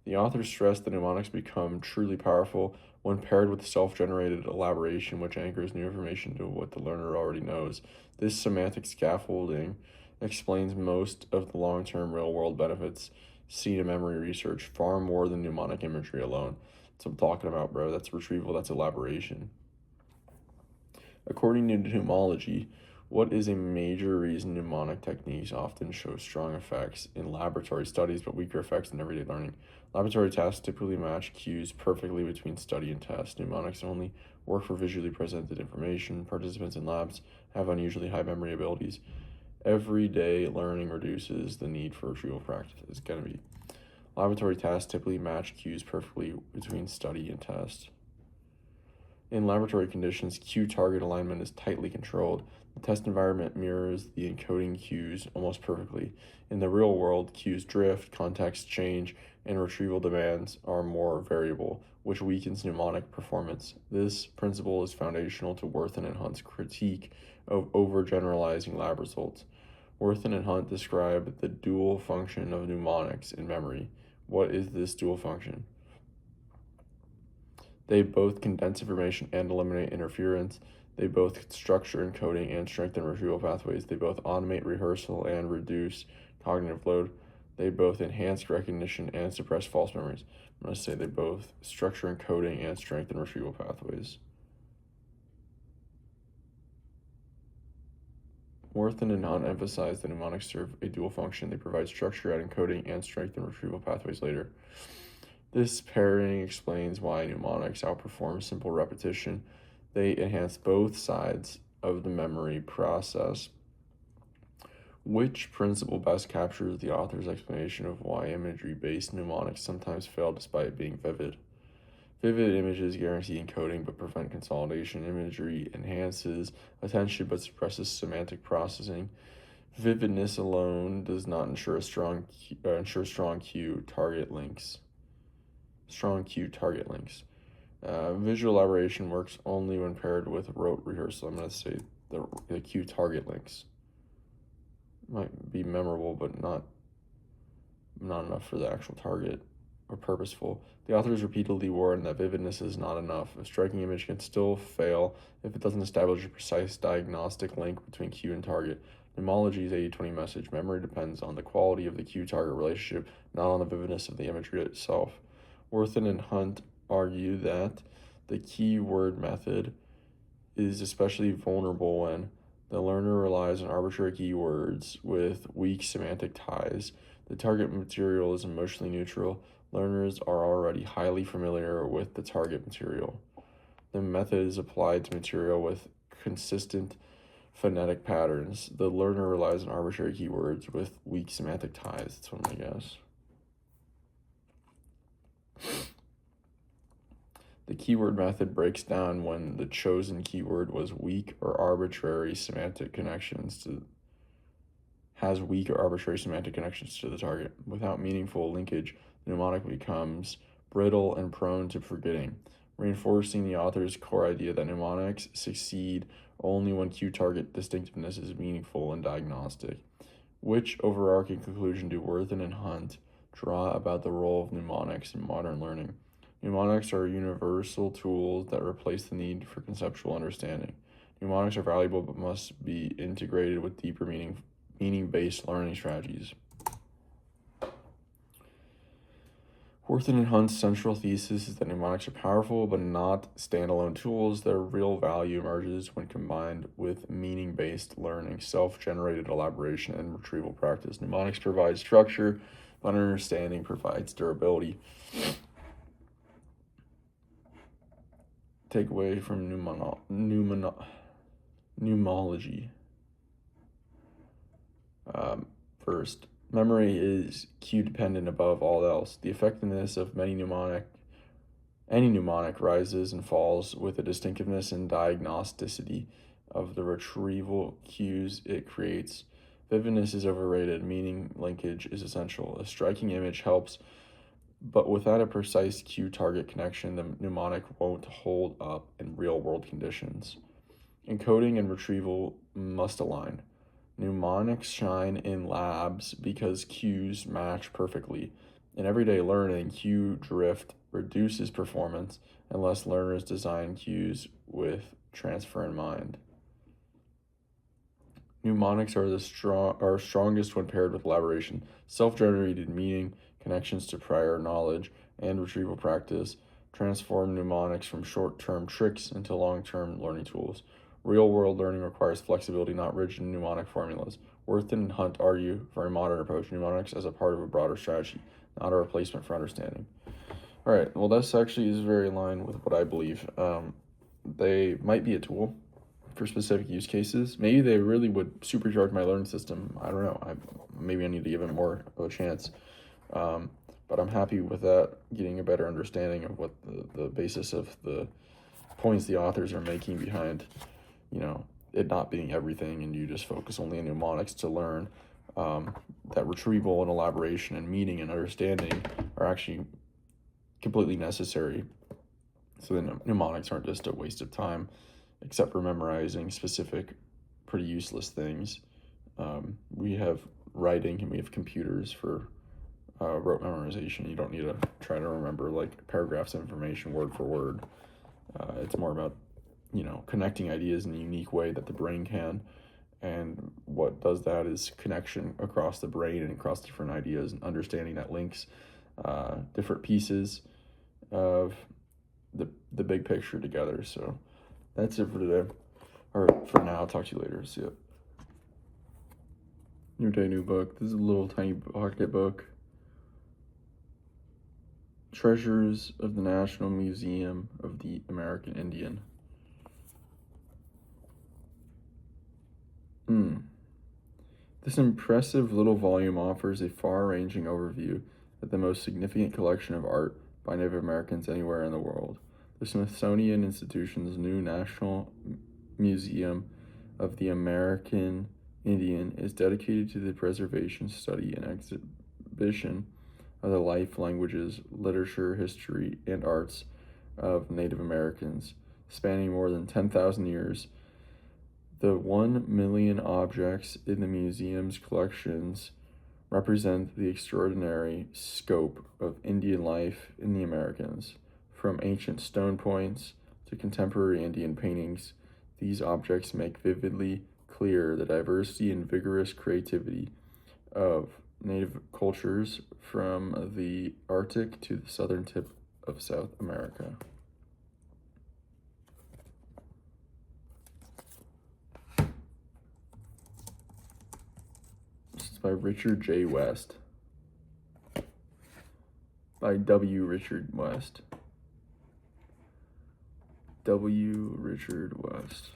The author stressed that mnemonics become truly powerful when paired with self-generated elaboration, which anchors new information to what the learner already knows. This semantic scaffolding explains most of the long-term real-world benefits seen in memory research, far more than mnemonic imagery alone. That's what I'm talking about, bro. That's retrieval, that's elaboration. According to mnemology, what is a major reason mnemonic techniques often show strong effects in laboratory studies but weaker effects in everyday learning? Laboratory tasks typically match cues perfectly between study and test. Mnemonics only work for visually presented information. Participants in labs have unusually high memory abilities. Everyday learning reduces the need for retrieval practice. It's going to be laboratory tasks typically match cues perfectly between study and test. In laboratory conditions, cue target alignment is tightly controlled. The test environment mirrors the encoding cues almost perfectly. In the real world, cues drift, context change, and retrieval demands are more variable, which weakens mnemonic performance. This principle is foundational to Worthen and Hunt's critique of overgeneralizing lab results. Worthen and Hunt describe the dual function of mnemonics in memory. What is this dual function? They both condense information and eliminate interference. They both structure encoding and strengthen retrieval pathways. They both automate rehearsal and reduce cognitive load. They both enhance recognition and suppress false memories. I'm going to say they both structure encoding and strengthen retrieval pathways. Worthen and Hunt emphasize that mnemonics serve a dual function. They provide structure at encoding and strengthen retrieval pathways later. This pairing explains why mnemonics outperform simple repetition. They enhance both sides of the memory process. Which principle best captures the author's explanation of why imagery-based mnemonics sometimes fail despite being vivid? Vivid images guarantee encoding but prevent consolidation. Imagery enhances attention but suppresses semantic processing. Vividness alone does not ensure strong cue target links. Visual elaboration works only when paired with rote rehearsal. I'm going to say the cue target links might be memorable, but not enough for the actual target or purposeful. The authors repeatedly warn that vividness is not enough. A striking image can still fail if it doesn't establish a precise diagnostic link between cue and target. Mnemology's 80-20 message: memory depends on the quality of the cue-target relationship, not on the vividness of the imagery itself. Worthen and Hunt argue that the keyword method is especially vulnerable when the learner relies on arbitrary keywords with weak semantic ties. The target material is emotionally neutral. Learners are already highly familiar with the target material. The method is applied to material with consistent phonetic patterns. The learner relies on arbitrary keywords with weak semantic ties. That's what I'm going to guess. The keyword method breaks down when the chosen keyword has weak or arbitrary semantic connections to the target. Without meaningful linkage, the mnemonic becomes brittle and prone to forgetting, reinforcing the author's core idea that mnemonics succeed only when cue target distinctiveness is meaningful and diagnostic. Which overarching conclusion do Worthen and Hunt draw about the role of mnemonics in modern learning? Mnemonics are universal tools that replace the need for conceptual understanding. Mnemonics are valuable but must be integrated with deeper meaning-based learning strategies. Worthen and Hunt's central thesis is that mnemonics are powerful but not standalone tools. Their real value emerges when combined with meaning-based learning, self-generated elaboration, and retrieval practice. Mnemonics provide structure, but understanding provides durability. Takeaway from mnemology. First, memory is cue dependent above all else. The effectiveness of any mnemonic rises and falls with the distinctiveness and diagnosticity of the retrieval cues it creates. Vividness is overrated. Meaning linkage is essential. A striking image helps, but without a precise cue target connection, the mnemonic won't hold up in real world conditions. Encoding and retrieval must align. Mnemonics shine in labs because cues match perfectly. In everyday learning, cue drift reduces performance unless learners design cues with transfer in mind. Mnemonics are strongest when paired with elaboration, self-generated meaning, connections to prior knowledge, and retrieval practice transform mnemonics from short-term tricks into long-term learning tools. Real-world learning requires flexibility, not rigid mnemonic formulas. Worthen and Hunt argue for a modern approach to mnemonics as a part of a broader strategy, not a replacement for understanding. All right, well, this actually is very in line with what I believe. They might be a tool for specific use cases. Maybe they really would supercharge my learning system. I don't know. Maybe I need to give it more of a chance. But I'm happy with that, getting a better understanding of what the basis of the points the authors are making behind, it not being everything and you just focus only on mnemonics to learn. That retrieval and elaboration and meaning and understanding are actually completely necessary. So the mnemonics aren't just a waste of time, except for memorizing specific, pretty useless things. We have writing and we have computers for rote memorization. You don't need to try to remember like paragraphs of information word for word. It's more about, connecting ideas in a unique way that the brain can. And what does that is connection across the brain and across different ideas and understanding that links different pieces of the big picture together. So that's it for today. Or for now. I'll talk to you later. See ya. New day, new book. This is a little tiny pocket book. Treasures of the National Museum of the American Indian. This impressive little volume offers a far-ranging overview of the most significant collection of art by Native Americans anywhere in the world. The Smithsonian Institution's new National Museum of the American Indian is dedicated to the preservation, study, and exhibition of the life, languages, literature, history, and arts of Native Americans, spanning more than 10,000 years. The 1 million objects in the museum's collections represent the extraordinary scope of Indian life in the Americas. From ancient stone points to contemporary Indian paintings, these objects make vividly clear the diversity and vigorous creativity of Native cultures from the Arctic to the southern tip of South America. This is by Richard J. West. By W. Richard West. W. Richard West.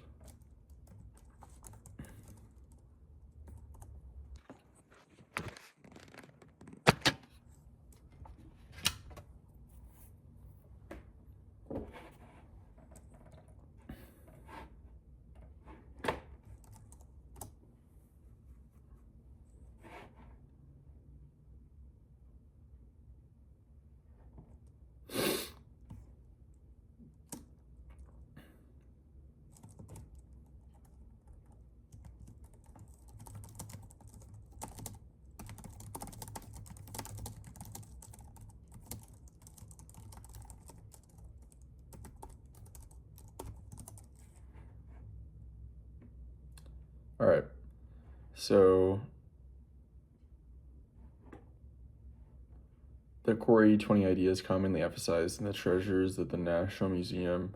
All right, so the core 80-20 ideas commonly emphasized in the treasures that the National Museum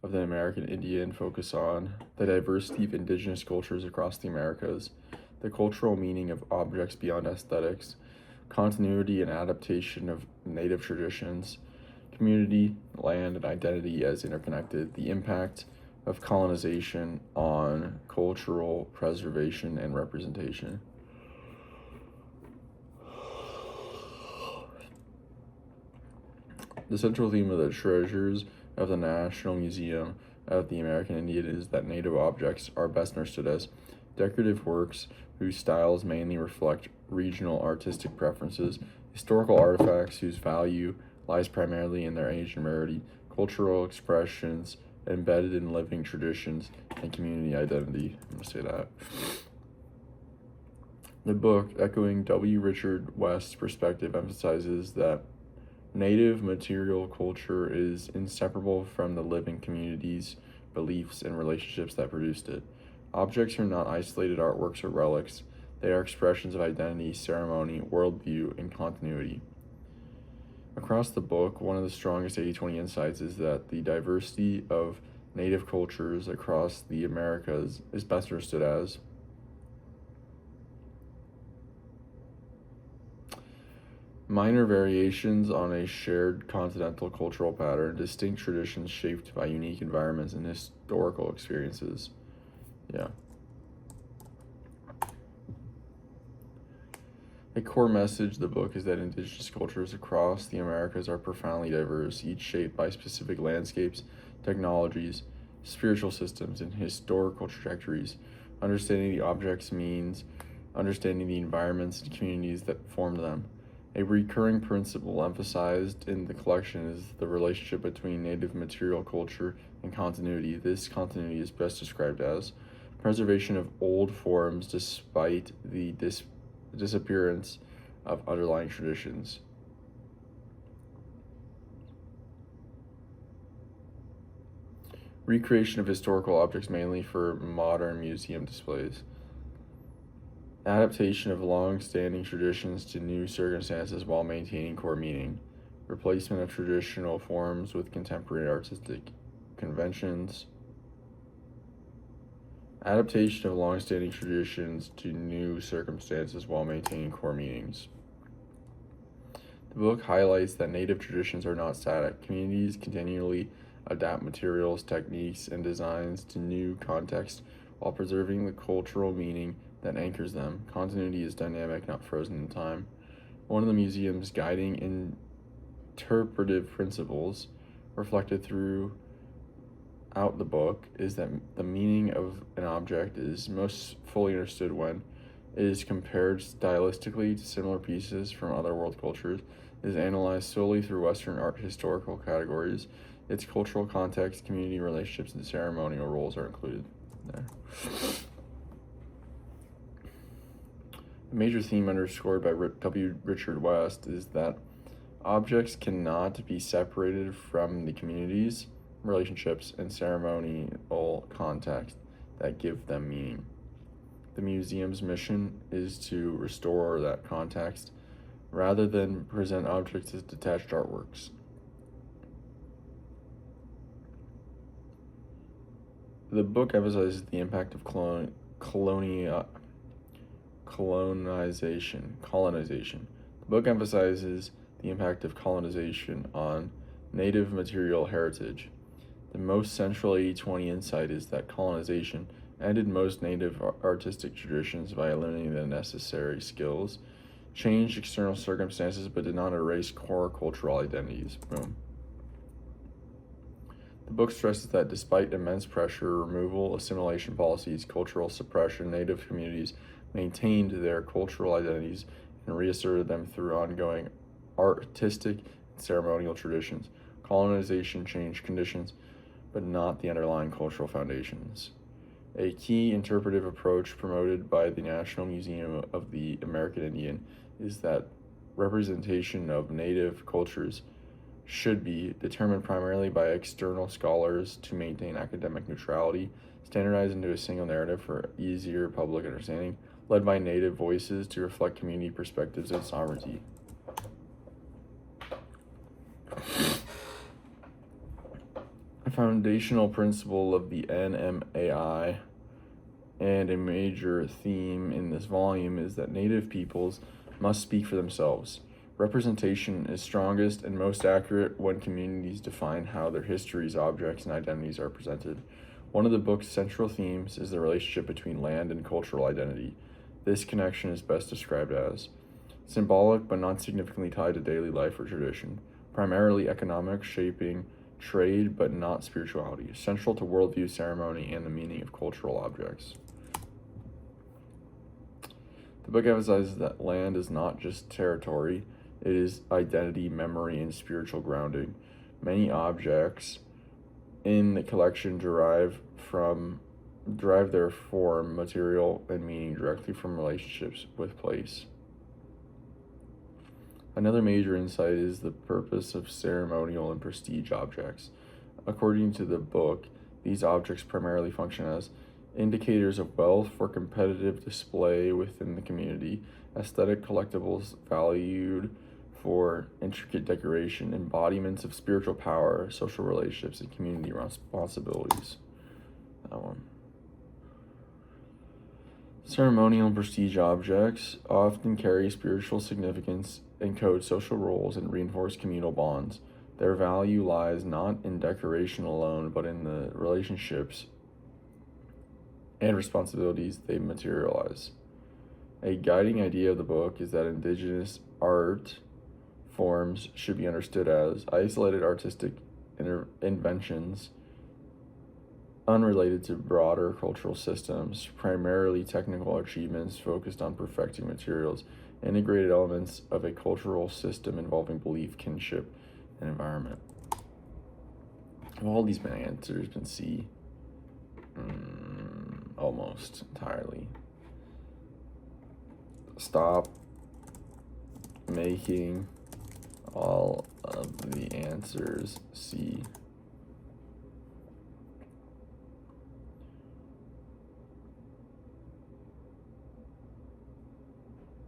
of the American Indian focus on: the diversity of indigenous cultures across the Americas, the cultural meaning of objects beyond aesthetics, continuity and adaptation of native traditions, community, land, and identity as interconnected, the impact of colonization on cultural preservation and representation. The central theme of the treasures of the National Museum of the American Indian is that native objects are best understood as decorative works whose styles mainly reflect regional artistic preferences, historical artifacts whose value lies primarily in their age and rarity, cultural expressions embedded in living traditions and community identity. I'm going to say that. The book, echoing W. Richard West's perspective, emphasizes that native material culture is inseparable from the living communities, beliefs, and relationships that produced it. Objects are not isolated artworks or relics. They are expressions of identity, ceremony, worldview, and continuity. Across the book, one of the strongest 80/20 insights is that the diversity of native cultures across the Americas is best understood as minor variations on a shared continental cultural pattern, distinct traditions shaped by unique environments and historical experiences. Yeah. A core message of the book is that indigenous cultures across the Americas are profoundly diverse, each shaped by specific landscapes, technologies, spiritual systems, and historical trajectories. Understanding the objects means understanding the environments and communities that formed them. A recurring principle emphasized in the collection is the relationship between native material culture and continuity. This continuity is best described as preservation of old forms despite the disappearance of underlying traditions. Recreation of historical objects mainly for modern museum displays. Adaptation of long-standing traditions to new circumstances while maintaining core meaning. Replacement of traditional forms with contemporary artistic conventions. Adaptation of long-standing traditions to new circumstances while maintaining core meanings. The book highlights that native traditions are not static. Communities continually adapt materials, techniques, and designs to new contexts while preserving the cultural meaning that anchors them. Continuity is dynamic, not frozen in time. One of the museum's guiding interpretive principles, reflected throughout the book, is that the meaning of an object is most fully understood when it is compared stylistically to similar pieces from other world cultures, it is analyzed solely through Western art historical categories. Its cultural context, community relationships, and ceremonial roles are included there. A major theme underscored by W. Richard West is that objects cannot be separated from the communities, relationships, and ceremonial context that give them meaning. The museum's mission is to restore that context rather than present objects as detached artworks. The book emphasizes the impact of colonization. The book emphasizes the impact of colonization on native material heritage. The most central 80/20 insight is that colonization ended most native artistic traditions by eliminating the necessary skills, changed external circumstances, but did not erase core cultural identities. Boom. The book stresses that despite immense pressure, removal, assimilation policies, cultural suppression, native communities maintained their cultural identities and reasserted them through ongoing artistic and ceremonial traditions. Colonization changed conditions, but not the underlying cultural foundations. A key interpretive approach promoted by the National Museum of the American Indian is that representation of native cultures should be determined primarily by external scholars to maintain academic neutrality, standardized into a single narrative for easier public understanding, led by native voices to reflect community perspectives and sovereignty. A foundational principle of the NMAI and a major theme in this volume is that native peoples must speak for themselves. Representation is strongest and most accurate when communities define how their histories, objects, and identities are presented. One of the book's central themes is the relationship between land and cultural identity. This connection is best described as symbolic but not significantly tied to daily life or tradition, primarily economic, shaping trade but not spirituality, central to worldview, ceremony, and the meaning of cultural objects. The book emphasizes that land is not just territory, it is identity, memory, and spiritual grounding. Many objects in the collection derive their form, material, and meaning directly from relationships with place. Another major insight is the purpose of ceremonial and prestige objects. According to the book, these objects primarily function as indicators of wealth for competitive display within the community, aesthetic collectibles valued for intricate decoration, embodiments of spiritual power, social relationships, and community responsibilities. That one. Ceremonial and prestige objects often carry spiritual significance, encode social roles, and reinforce communal bonds. Their value lies not in decoration alone, but in the relationships and responsibilities they materialize. A guiding idea of the book is that indigenous art forms should be understood as isolated artistic inventions unrelated to broader cultural systems, primarily technical achievements focused on perfecting materials, integrated elements of a cultural system involving belief, kinship, and environment. Have all these been answers been C? Almost entirely. Stop making all of the answers C.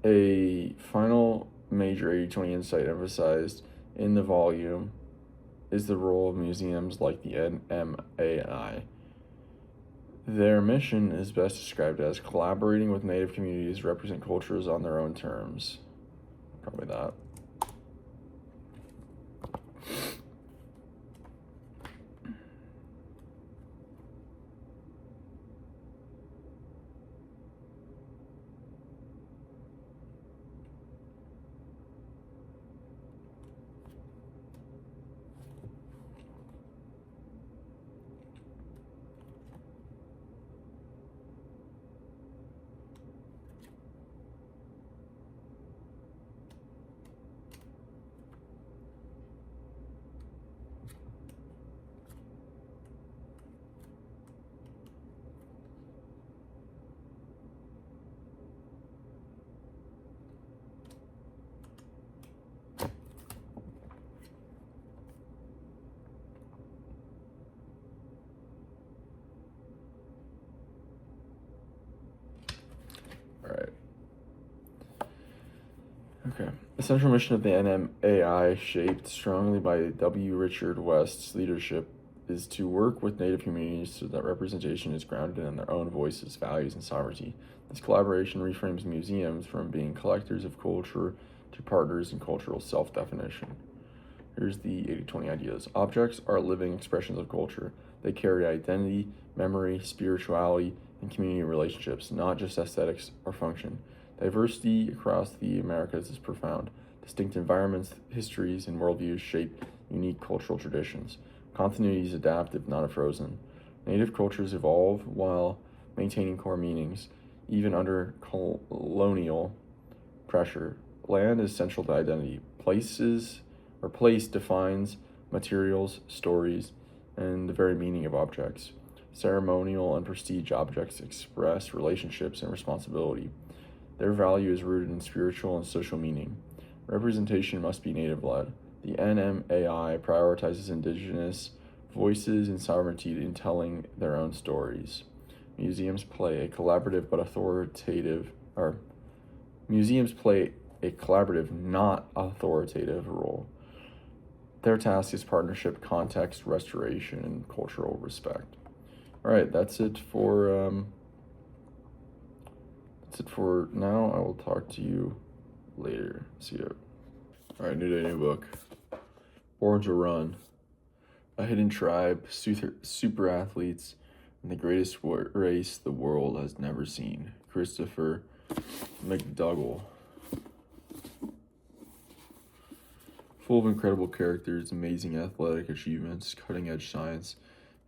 A final major 80/20 insight emphasized in the volume is the role of museums like the NMAI. Their mission is best described as collaborating with Native communities to represent cultures on their own terms. Probably that. All right. Okay. The central mission of the NMAI, shaped strongly by W. Richard West's leadership, is to work with Native communities so that representation is grounded in their own voices, values, and sovereignty. This collaboration reframes museums from being collectors of culture to partners in cultural self-definition. Here's the 80/20 ideas. Objects are living expressions of culture. They carry identity, memory, spirituality, and community relationships, not just aesthetics or function. Diversity across the Americas is profound. Distinct environments, histories, and worldviews shape unique cultural traditions. Continuity is adaptive, not frozen. Native cultures evolve while maintaining core meanings, even under colonial pressure. Land is central to identity. Place defines materials, stories, and the very meaning of objects. Ceremonial and prestige objects express relationships and responsibility. Their value is rooted in spiritual and social meaning. Representation must be native-led. The NMAI prioritizes indigenous voices and sovereignty in telling their own stories. Museums play a collaborative, not authoritative role. Their task is partnership, context, restoration, and cultural respect. All right, that's it for now. I will talk to you later. See ya. All right, new day, new book. Born to Run. A hidden tribe, super athletes, and the greatest race the world has never seen. Christopher McDougall. Full of incredible characters, amazing athletic achievements, cutting-edge science,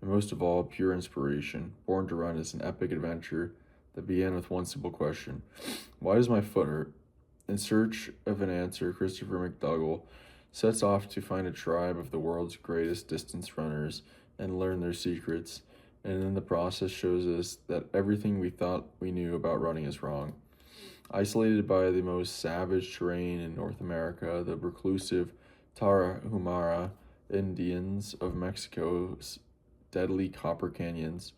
and most of all, pure inspiration. Born to Run is an epic adventure that began with one simple question: why does my foot hurt? In search of an answer, Christopher McDougall sets off to find a tribe of the world's greatest distance runners and learn their secrets, and in the process shows us that everything we thought we knew about running is wrong. Isolated by the most savage terrain in North America, the reclusive Tarahumara Indians of Mexico's deadly copper canyons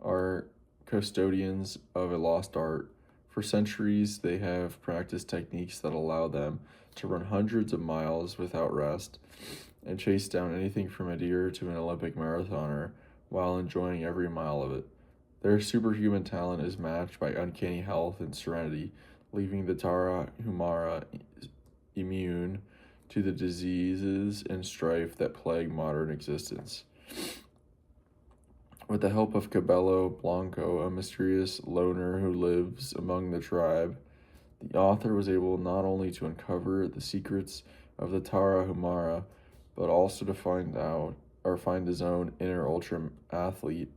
are custodians of a lost art. For centuries, they have practiced techniques that allow them to run hundreds of miles without rest and chase down anything from a deer to an Olympic marathoner while enjoying every mile of it. Their superhuman talent is matched by uncanny health and serenity, leaving the Tarahumara immune to the diseases and strife that plague modern existence. With the help of Cabello Blanco, a mysterious loner who lives among the tribe, the author was able not only to uncover the secrets of the Tarahumara, but also to find his own inner ultra athlete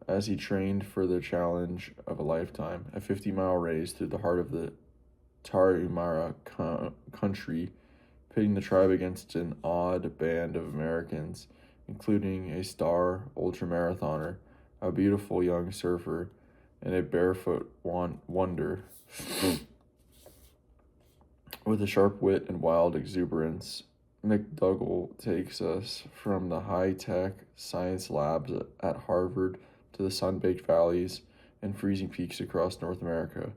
as he trained for the challenge of a lifetime, a 50-mile race through the heart of the Tarahumara country, pitting the tribe against an odd band of Americans, including a star ultramarathoner, a beautiful young surfer, and a barefoot wonder. With a sharp wit and wild exuberance, McDougall takes us from the high-tech science labs at Harvard to the sun-baked valleys and freezing peaks across North America,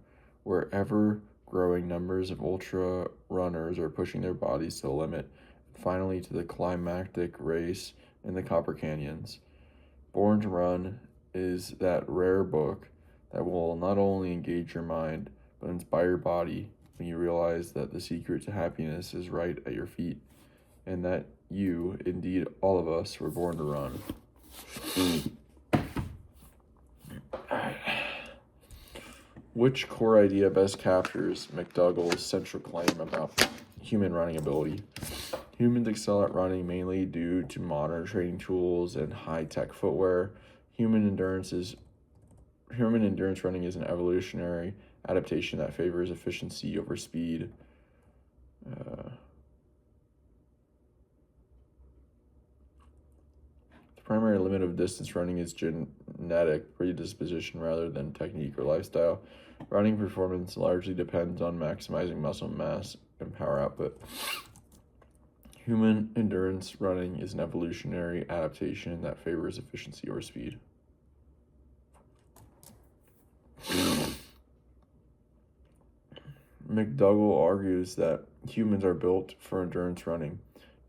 where ever-growing numbers of ultra runners are pushing their bodies to the limit, and finally to the climactic race in the Copper Canyons. Born to Run is that rare book that will not only engage your mind, but inspire your body when you realize that the secret to happiness is right at your feet, and that you, indeed all of us, were born to run. Which core idea best captures McDougall's central claim about human running ability? Humans excel at running mainly due to modern training tools and high-tech footwear. Human endurance running is an evolutionary adaptation that favors efficiency over speed. The primary limit of distance running is genetic predisposition rather than technique or lifestyle. Running performance largely depends on maximizing muscle mass and power output. Human endurance running is an evolutionary adaptation that favors efficiency over speed. McDougall argues that humans are built for endurance running,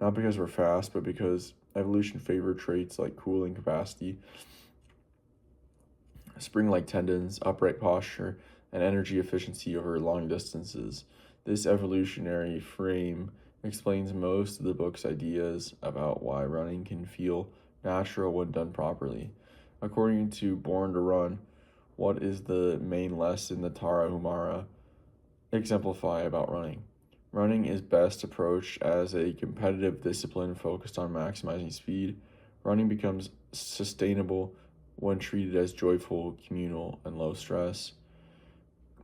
not because we're fast, but because evolution favored traits like cooling capacity, spring-like tendons, upright posture, and energy efficiency over long distances. This evolutionary frame explains most of the book's ideas about why running can feel natural when done properly. According to Born to Run, what is the main lesson the Tarahumara exemplify about running? Running is best approached as a competitive discipline focused on maximizing speed. Running becomes sustainable when treated as joyful, communal, and low stress.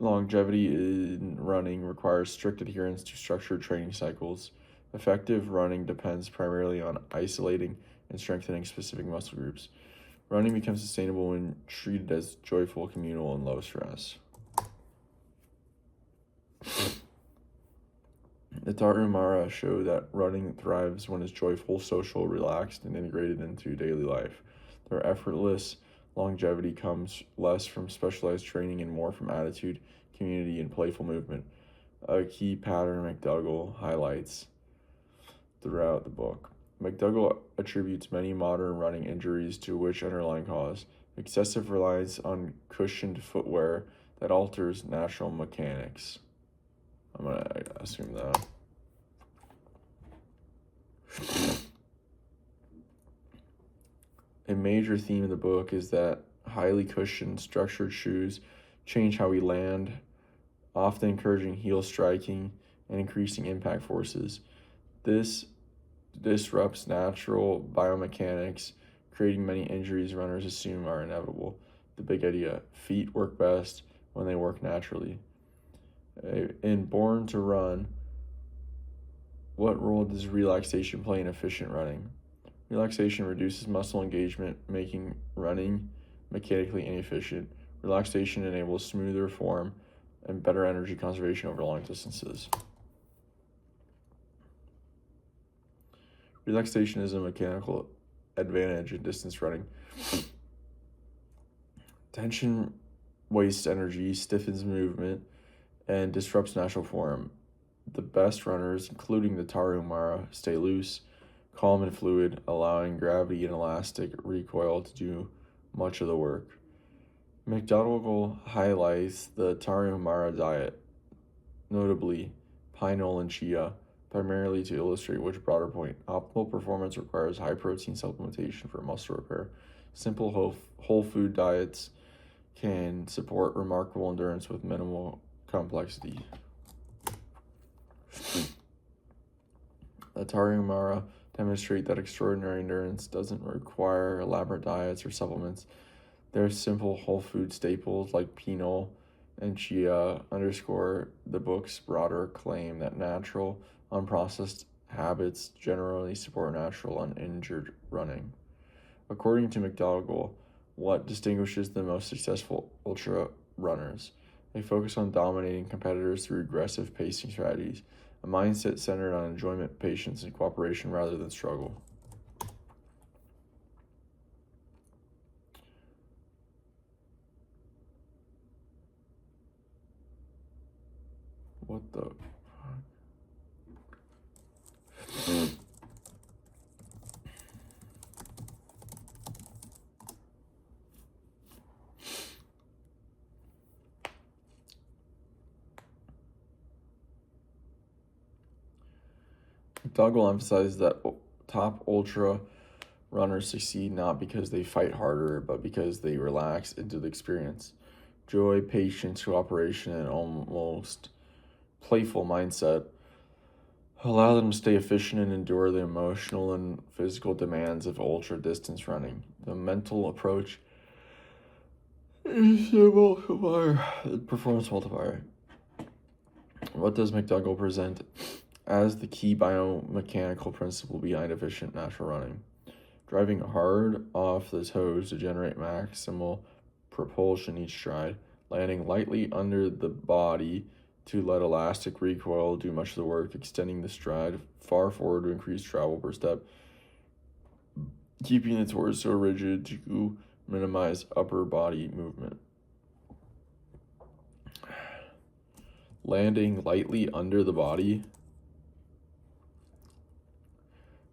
Longevity in running requires strict adherence to structured training cycles. Effective running depends primarily on isolating and strengthening specific muscle groups. Running becomes sustainable when treated as joyful, communal, and low stress. The Tarahumara show that running thrives when it's joyful, social, relaxed, and integrated into daily life. Their effortless longevity comes less from specialized training and more from attitude, community, and playful movement, a key pattern McDougall highlights throughout the book. McDougall attributes many modern running injuries to which underlying cause: excessive reliance on cushioned footwear that alters natural mechanics. I'm going to assume that. A major theme of the book is that highly cushioned, structured shoes change how we land, often encouraging heel striking and increasing impact forces. This disrupts natural biomechanics, creating many injuries runners assume are inevitable. The big idea: feet work best when they work naturally. In Born to Run, what role does relaxation play in efficient running? Relaxation reduces muscle engagement, making running mechanically inefficient. Relaxation enables smoother form and better energy conservation over long distances. Relaxation is a mechanical advantage in distance running. Tension wastes energy, stiffens movement, and disrupts natural form. The best runners, including the Tarahumara, stay loose, calm and fluid, allowing gravity and elastic recoil to do much of the work. McDougall highlights the Tarahumara diet, notably pineal and chia, primarily to illustrate which broader point. Optimal performance requires high protein supplementation for muscle repair. Simple whole food diets can support remarkable endurance with minimal complexity. The Tarahumara demonstrate that extraordinary endurance doesn't require elaborate diets or supplements. Their simple whole food staples like pineal and chia underscore the book's broader claim that natural, unprocessed habits generally support natural, uninjured running. According to McDougall, what distinguishes the most successful ultra runners? They focus on dominating competitors through aggressive pacing strategies, a mindset centered on enjoyment, patience, and cooperation rather than struggle. What the fuck? McDougall emphasizes that top ultra runners succeed not because they fight harder, but because they relax into the experience. Joy, patience, cooperation, and almost playful mindset allow them to stay efficient and endure the emotional and physical demands of ultra distance running. The mental approach is the performance multiplier. What does McDougall present as the key biomechanical principle behind efficient natural running? Driving hard off the toes to generate maximal propulsion each stride, landing lightly under the body to let elastic recoil do much of the work, extending the stride far forward to increase travel per step, keeping the torso rigid to minimize upper body movement. Landing lightly under the body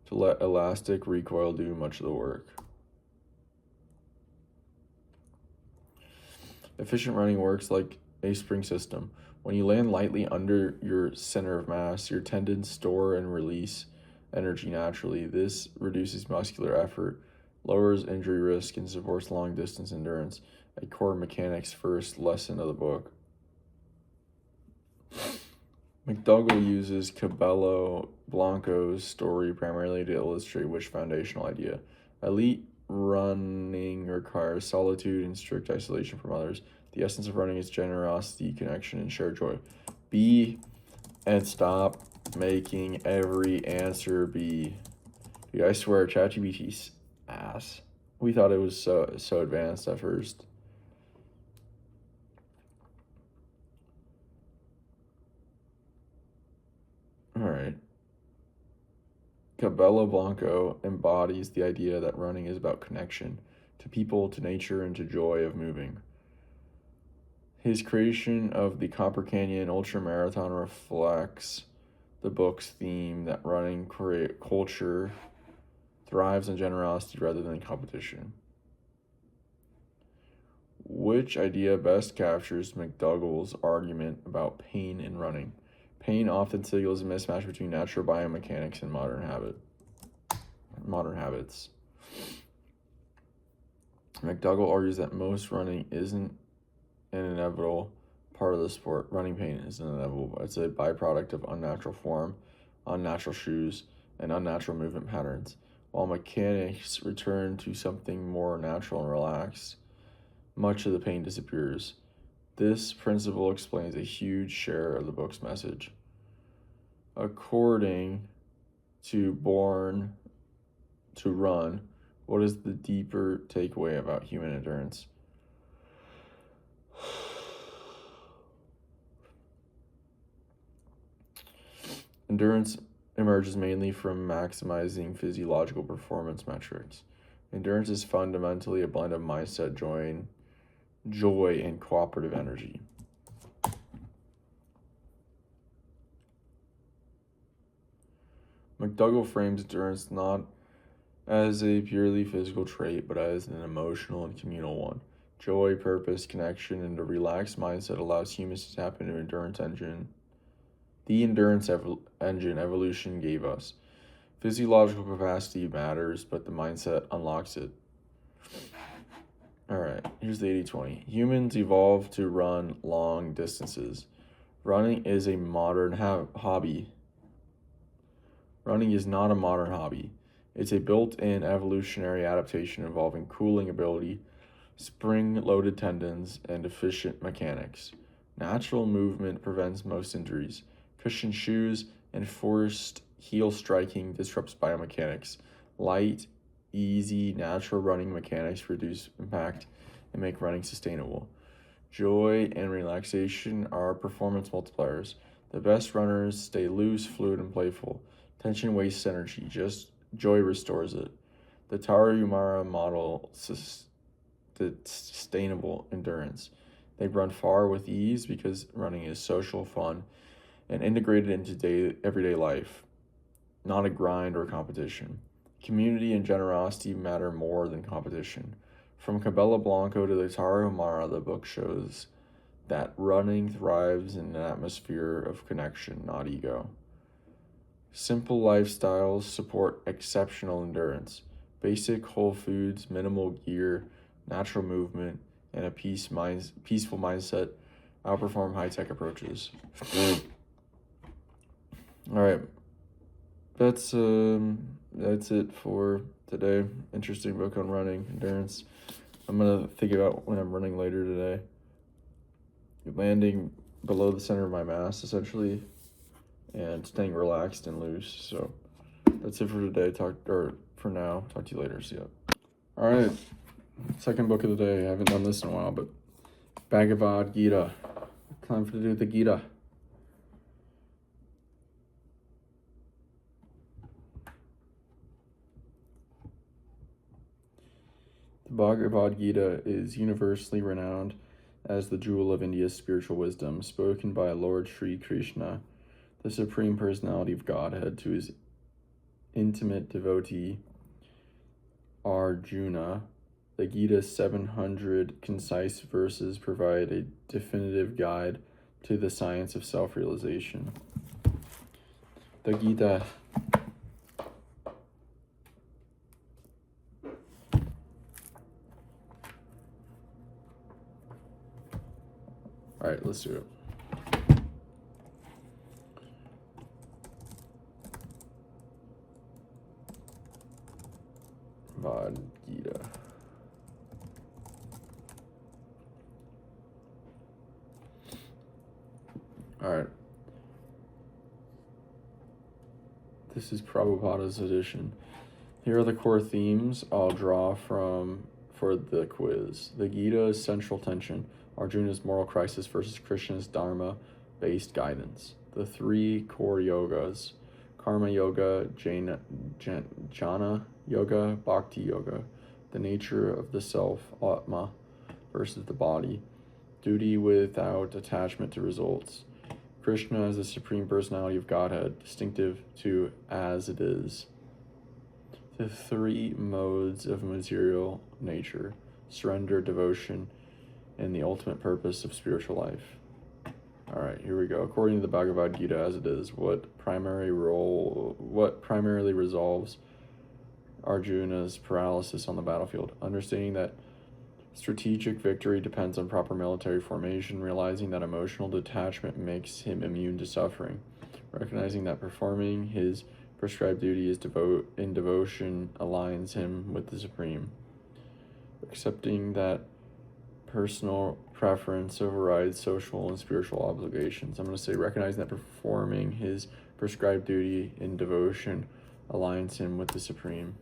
to let elastic recoil do much of the work. Efficient running works like a spring system. When you land lightly under your center of mass, your tendons store and release energy naturally. This reduces muscular effort, lowers injury risk, and supports long-distance endurance, a core mechanics first lesson of the book. McDougall uses Cabello Blanco's story primarily to illustrate which foundational idea. Elite running requires solitude and strict isolation from others. The essence of running is generosity, connection, and shared joy. Be and stop making every answer be. Dude, I swear, ChatGPT's ass. We thought it was so advanced at first. All right. Cabello Blanco embodies the idea that running is about connection to people, to nature, and to joy of moving. His creation of the Copper Canyon Ultra Marathon reflects the book's theme that running culture thrives on generosity rather than competition. Which idea best captures McDougall's argument about pain in running? Pain often signals a mismatch between natural biomechanics and modern habits. McDougall argues that most running isn't an inevitable part of the sport. Running pain is inevitable. It's a byproduct of unnatural form, unnatural shoes, and unnatural movement patterns. While mechanics return to something more natural and relaxed, much of the pain disappears. This principle explains a huge share of the book's message. According to Born to run, what is the deeper takeaway about human endurance? Endurance emerges mainly from maximizing physiological performance metrics. Endurance is fundamentally a blend of mindset, joy, and cooperative energy. McDougall frames endurance not as a purely physical trait, but as an emotional and communal one. Joy, purpose, connection, and a relaxed mindset allows humans to tap into the endurance engine evolution gave us. Physiological capacity matters, but the mindset unlocks it. All right, here's the 80-20. Humans evolved to run long distances. Running is a modern hobby. Running is not a modern hobby. It's a built-in evolutionary adaptation involving cooling ability, spring-loaded tendons, and efficient mechanics. Natural movement prevents most injuries. Cushioned shoes and forced heel striking disrupts biomechanics. Light, easy, natural running mechanics reduce impact and make running sustainable. Joy and relaxation are performance multipliers. The best runners stay loose, fluid, and playful. Tension wastes energy, just joy restores it. The Tarahumara model sustainable endurance. They run far with ease because running is social, fun, and integrated into everyday life, not a grind or competition. Community and generosity matter more than competition. From Cabela Blanco to the Tarahumara, the book shows that running thrives in an atmosphere of connection, not ego. Simple lifestyles support exceptional endurance. Basic whole foods, minimal gear, natural movement, and a peaceful mindset outperform high-tech approaches. All right, that's it for today. Interesting book on running, endurance. I'm gonna think about when I'm running later today. Landing below the center of my mass, essentially, and staying relaxed and loose. So that's it for today. For now. Talk to you later. See ya. All right, second book of the day. I haven't done this in a while, but Bhagavad Gita. Time to do the Gita. The Bhagavad Gita is universally renowned as the jewel of India's spiritual wisdom, spoken by Lord Sri Krishna, the Supreme Personality of Godhead, to his intimate devotee Arjuna. The Gita's 700 concise verses provide a definitive guide to the science of self-realization. The Gita All right, let's do it. Bhagavad Gita. All right. This is Prabhupada's edition. Here are the core themes I'll draw from for the quiz. The Gita's central tension, Arjuna's moral crisis versus Krishna's dharma-based guidance. The three core yogas, Karma Yoga, Jnana Yoga, Bhakti Yoga. The nature of the self, Atma, versus the body. Duty without attachment to results. Krishna as the Supreme Personality of Godhead, distinctive to as it is. The three modes of material nature, surrender, devotion, and the ultimate purpose of spiritual life. All right, here we go. According to the Bhagavad Gita as it is, what primarily resolves Arjuna's paralysis on the battlefield? Understanding that strategic victory depends on proper military formation, realizing that emotional detachment makes him immune to suffering, recognizing that performing his prescribed duty is devotion aligns him with the Supreme, accepting that personal preference overrides social and spiritual obligations. I'm going to say recognizing that performing his prescribed duty in devotion aligns him with the Supreme.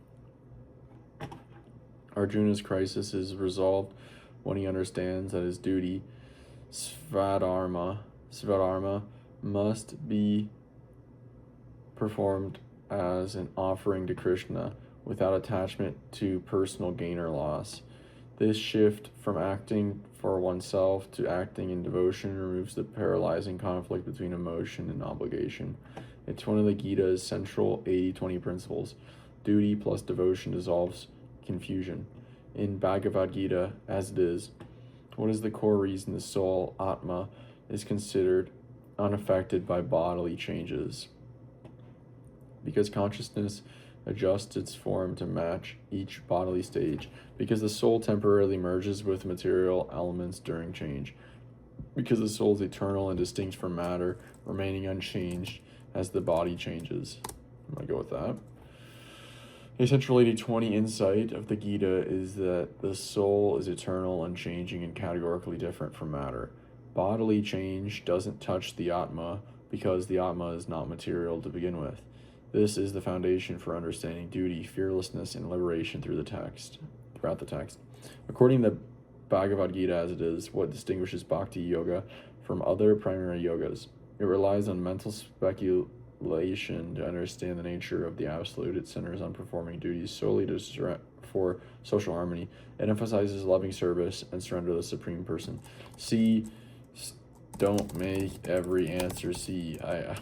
Arjuna's crisis is resolved when he understands that his duty, Svadharma, must be performed as an offering to Krishna without attachment to personal gain or loss. This shift from acting for oneself to acting in devotion removes the paralyzing conflict between emotion and obligation. It's one of the Gita's central 80-20 principles. Duty plus devotion dissolves confusion. In Bhagavad Gita, as it is, what is the core reason the soul, Atma, is considered unaffected by bodily changes? Because consciousness adjusts its form to match each bodily stage, because the soul temporarily merges with material elements during change, because the soul is eternal and distinct from matter, remaining unchanged as the body changes. I'm going to go with that. The essential 80-20 insight of the Gita is that the soul is eternal, unchanging, and categorically different from matter. Bodily change doesn't touch the Atma because the Atma is not material to begin with. This is the foundation for understanding duty, fearlessness, and liberation throughout the text. According to Bhagavad Gita as it is, what distinguishes Bhakti Yoga from other primary yogas? It relies on mental speculation to understand the nature of the Absolute. It centers on performing duties solely for social harmony. It emphasizes loving service and surrender to the Supreme Person. C, don't make every answer C. I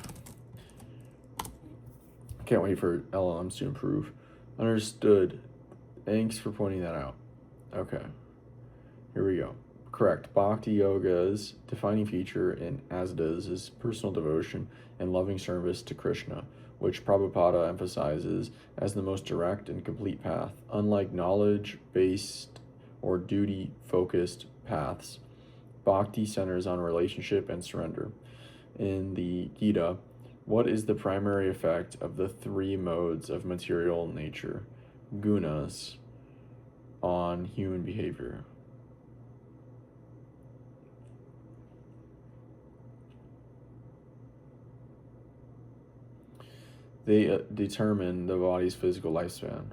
can't wait for LLMs to improve. Understood. Thanks for pointing that out. Okay. Here we go. Correct. Bhakti Yoga's defining feature in as it is personal devotion and loving service to Krishna, which Prabhupada emphasizes as the most direct and complete path. Unlike knowledge-based or duty-focused paths, Bhakti centers on relationship and surrender. In the Gita, what is the primary effect of the three modes of material nature, gunas, on human behavior? They determine the body's physical lifespan.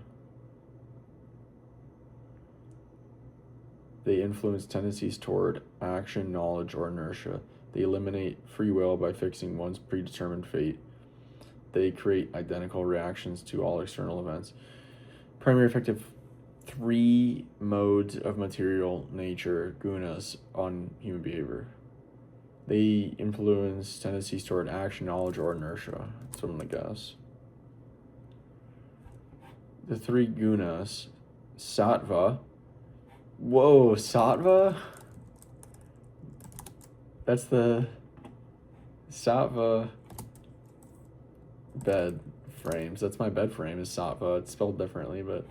They influence tendencies toward action, knowledge, or inertia. They eliminate free will by fixing one's predetermined fate. They create identical reactions to all external events. Primary effect of three modes of material nature, gunas, on human behavior. They influence tendencies toward action, knowledge, or inertia. That's what I'm going to guess. The three gunas, sattva. Whoa, sattva? That's the sattva bed frames. That's my bed frame is sattva. It's spelled differently, but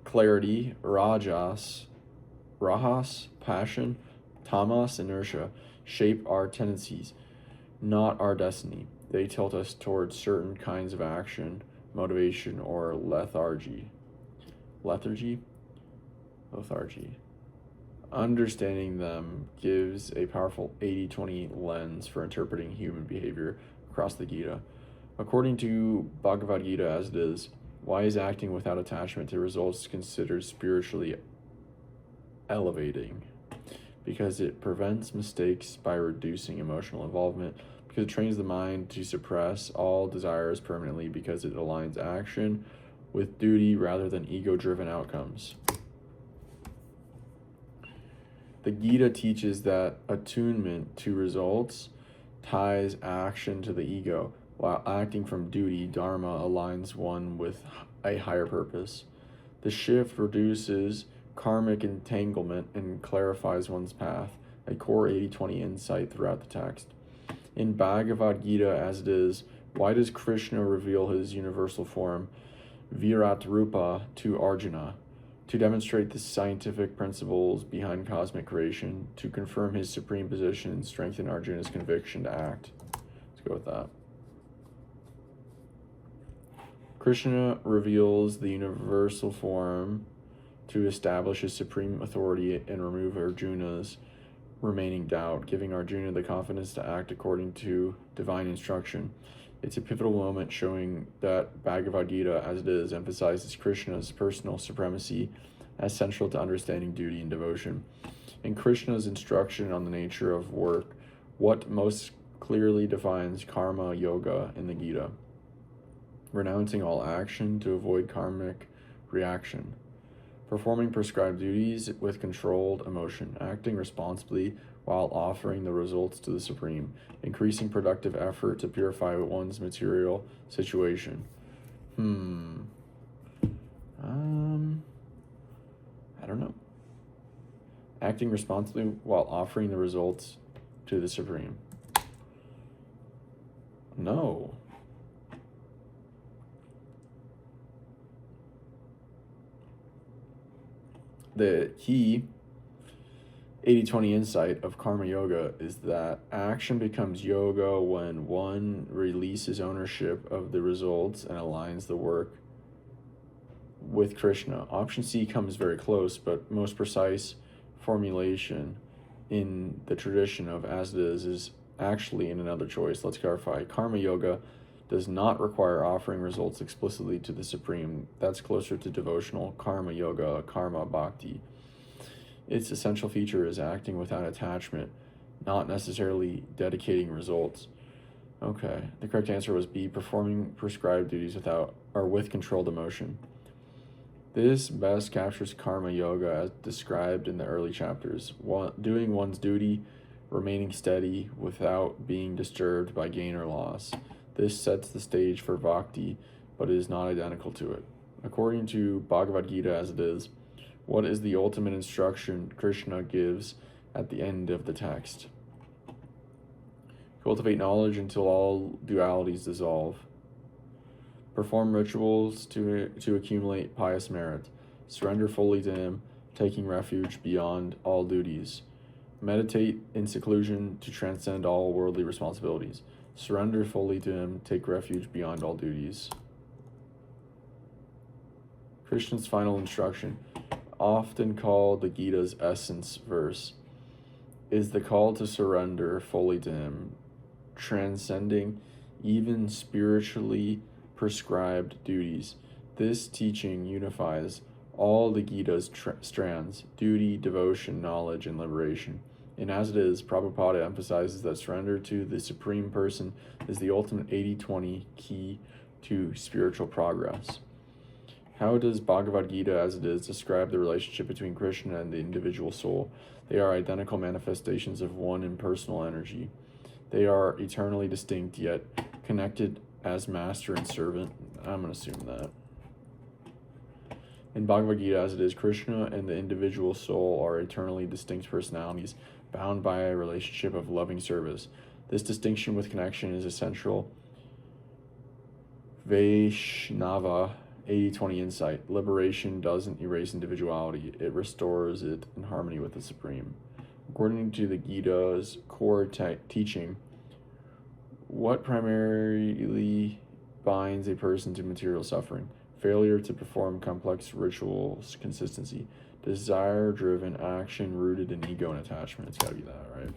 clarity, rahas, passion, tamas, inertia, shape our tendencies, not our destiny. They tilt us towards certain kinds of action, motivation, or lethargy. Lethargy? Understanding them gives a powerful 80-20 lens for interpreting human behavior across the Gita. According to Bhagavad Gita as it is, why is acting without attachment to results considered spiritually elevating? Because it prevents mistakes by reducing emotional involvement, because it trains the mind to suppress all desires permanently, because it aligns action with duty rather than ego-driven outcomes. The Gita teaches that attunement to results ties action to the ego, while acting from duty, dharma, aligns one with a higher purpose. The shift reduces karmic entanglement and clarifies one's path, a core 80-20 insight throughout the text. In Bhagavad Gita as it is, why does Krishna reveal his universal form, Virat Rupa, to Arjuna? To demonstrate the scientific principles behind cosmic creation, to confirm his supreme position and strengthen Arjuna's conviction to act. Let's go with that. Krishna reveals the universal form to establish his supreme authority and remove Arjuna's remaining doubt, giving Arjuna the confidence to act according to divine instruction. It's a pivotal moment showing that Bhagavad Gita, as it is, emphasizes Krishna's personal supremacy as central to understanding duty and devotion. In Krishna's instruction on the nature of work, what most clearly defines karma yoga in the Gita? Renouncing all action to avoid karmic reaction. Performing prescribed duties with controlled emotion, acting responsibly while offering the results to the Supreme, increasing productive effort to purify one's material situation. I don't know. Acting responsibly while offering the results to the Supreme. No. The key 80-20 insight of karma yoga is that action becomes yoga when one releases ownership of the results and aligns the work with Krishna. Option C comes very close, but most precise formulation in the tradition of as it is actually in another choice. Let's clarify. Karma yoga does not require offering results explicitly to the Supreme. That's closer to devotional karma yoga, karma bhakti. Its essential feature is acting without attachment, not necessarily dedicating results. Okay, the correct answer was B, performing prescribed duties without or with controlled emotion. This best captures karma yoga as described in the early chapters. Doing one's duty, remaining steady without being disturbed by gain or loss. This sets the stage for bhakti, but is not identical to it. According to Bhagavad Gita as it is, what is the ultimate instruction Krishna gives at the end of the text? Cultivate knowledge until all dualities dissolve. Perform rituals to accumulate pious merit. Surrender fully to Him, taking refuge beyond all duties. Meditate in seclusion to transcend all worldly responsibilities. Surrender fully to Him, take refuge beyond all duties. Krishna's final instruction, often called the Gita's essence verse, is the call to surrender fully to Him, transcending even spiritually prescribed duties. This teaching unifies all the Gita's strands: duty, devotion, knowledge, and liberation. And as it is, Prabhupada emphasizes that surrender to the Supreme Person is the ultimate 80-20 key to spiritual progress. How does Bhagavad Gita as it is describe the relationship between Krishna and the individual soul? They are identical manifestations of one impersonal energy. They are eternally distinct yet connected as master and servant. I'm going to assume that. In Bhagavad Gita as it is, Krishna and the individual soul are eternally distinct personalities bound by a relationship of loving service. This distinction with connection is essential Vaishnava 80-20 insight. Liberation doesn't erase individuality, it restores it in harmony with the Supreme. According to the Gita's core teaching, what primarily binds a person to material suffering? Failure to perform complex rituals, consistency, desire-driven action rooted in ego and attachment. It's got to be that, right?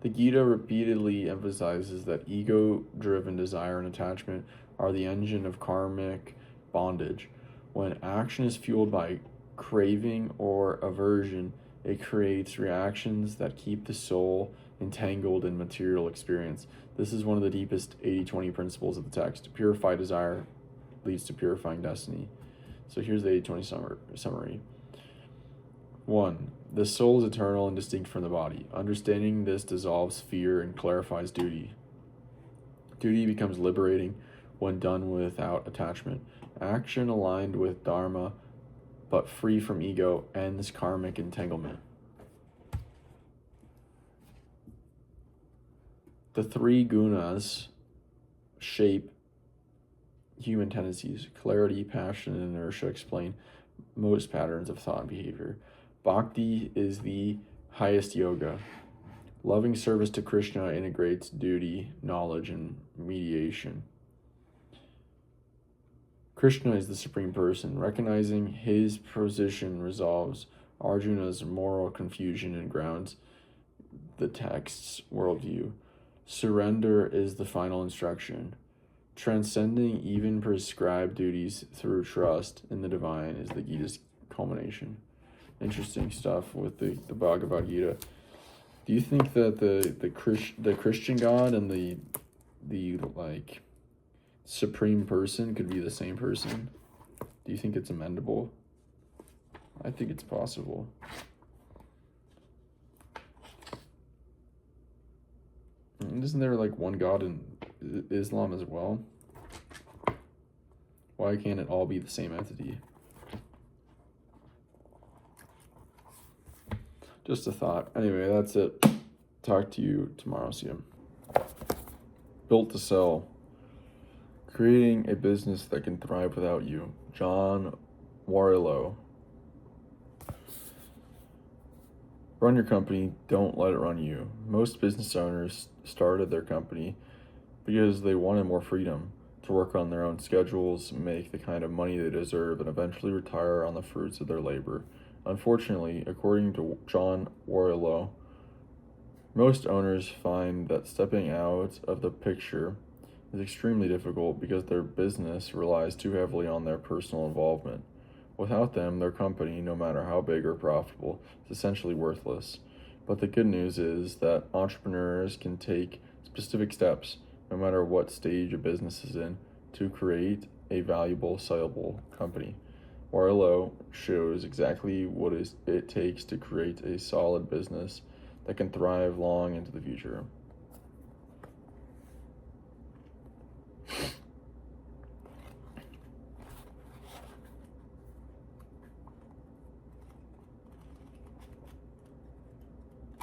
The Gita repeatedly emphasizes that ego-driven desire and attachment are the engine of karmic bondage. When action is fueled by craving or aversion, it creates reactions that keep the soul entangled in material experience. This is one of the deepest 80-20 principles of the text. Purify desire leads to purifying destiny. So here's the 80-20 summary. 1. The soul is eternal and distinct from the body. Understanding this dissolves fear and clarifies duty. Duty becomes liberating when done without attachment. Action aligned with dharma but free from ego ends karmic entanglement. The three gunas shape human tendencies. Clarity, passion, and inertia explain most patterns of thought and behavior. Bhakti is the highest yoga. Loving service to Krishna integrates duty, knowledge, and mediation. Krishna is the Supreme Person. Recognizing his position resolves Arjuna's moral confusion and grounds the text's worldview. Surrender is the final instruction. Transcending even prescribed duties through trust in the divine is the Gita's culmination. Interesting stuff with the Bhagavad Gita. Do you think that the Christian God and the like supreme person could be the same person? Do you think it's amendable? I think it's possible. And isn't there like one God in Islam as well? Why can't it all be the same entity? Just a thought. Anyway, that's it. Talk to you tomorrow. See you. Built to sell. Creating a business that can thrive without you. John Warlow. Run your company, don't let it run you. Most business owners started their company because they wanted more freedom to work on their own schedules, make the kind of money they deserve, and eventually retire on the fruits of their labor. Unfortunately, according to John Warlow, most owners find that stepping out of the picture is extremely difficult because their business relies too heavily on their personal involvement. Without them, their company, no matter how big or profitable, is essentially worthless. But the good news is that entrepreneurs can take specific steps, no matter what stage a business is in, to create a valuable, sellable company. Warlow shows exactly what it takes to create a solid business that can thrive long into the future.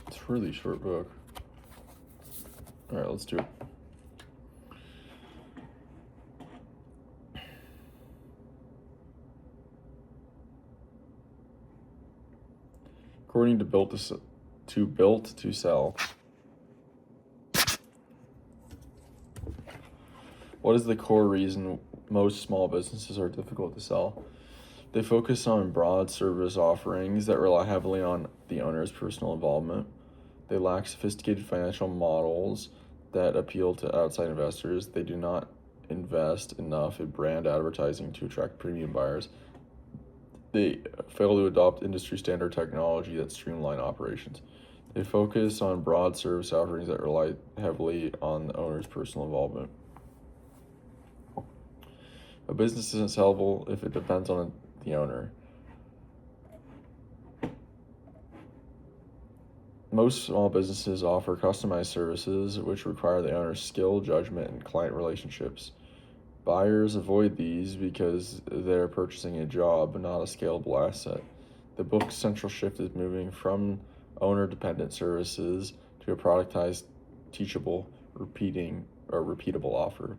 It's a really short book. All right, let's do it. According to Built to Sell, what is the core reason most small businesses are difficult to sell? They focus on broad service offerings that rely heavily on the owner's personal involvement. They lack sophisticated financial models that appeal to outside investors. They do not invest enough in brand advertising to attract premium buyers. They fail to adopt industry standard technology that streamline operations. They focus on broad service offerings that rely heavily on the owner's personal involvement. A business isn't sellable if it depends on the owner. Most small businesses offer customized services which require the owner's skill, judgment, and client relationships. Buyers avoid these because they're purchasing a job, not a scalable asset. The book's central shift is moving from owner-dependent services to a productized, teachable, repeatable offer.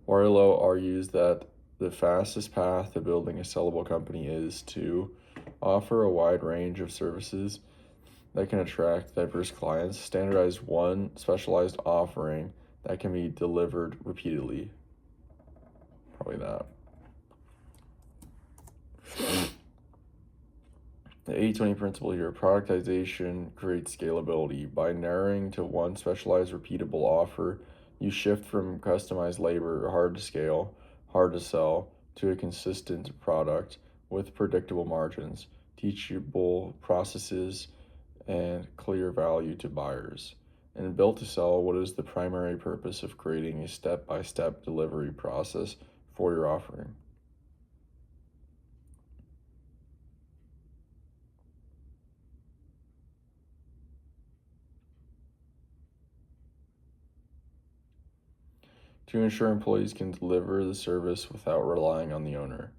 Warlow argues that the fastest path to building a sellable company is to offer a wide range of services that can attract diverse clients, standardize one specialized offering that can be delivered repeatedly. Probably that. The 80-20 principle here, productization creates scalability. By narrowing to one specialized repeatable offer, you shift from customized labor, hard to scale, hard to sell, to a consistent product with predictable margins, teachable processes, and clear value to buyers. And Built to Sell, what is the primary purpose of creating a step-by-step delivery process for your offering? To ensure employees can deliver the service without relying on the owner.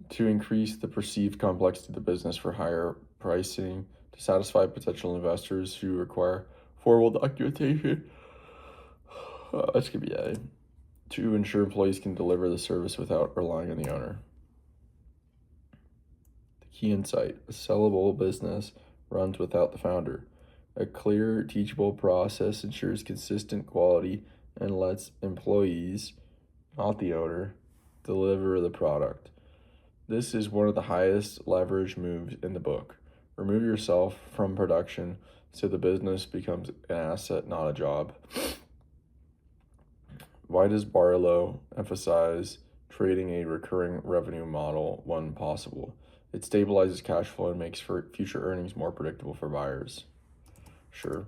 To increase the perceived complexity of the business for higher pricing, to satisfy potential investors who require formal documentation. That's going to be A. To ensure employees can deliver the service without relying on the owner. The key insight, a sellable business runs without the founder. A clear, teachable process ensures consistent quality and lets employees, not the owner, deliver the product. This is one of the highest leverage moves in the book. Remove yourself from production so the business becomes an asset, not a job. Why does Barlow emphasize creating a recurring revenue model when possible? It stabilizes cash flow and makes for future earnings more predictable for buyers. Sure.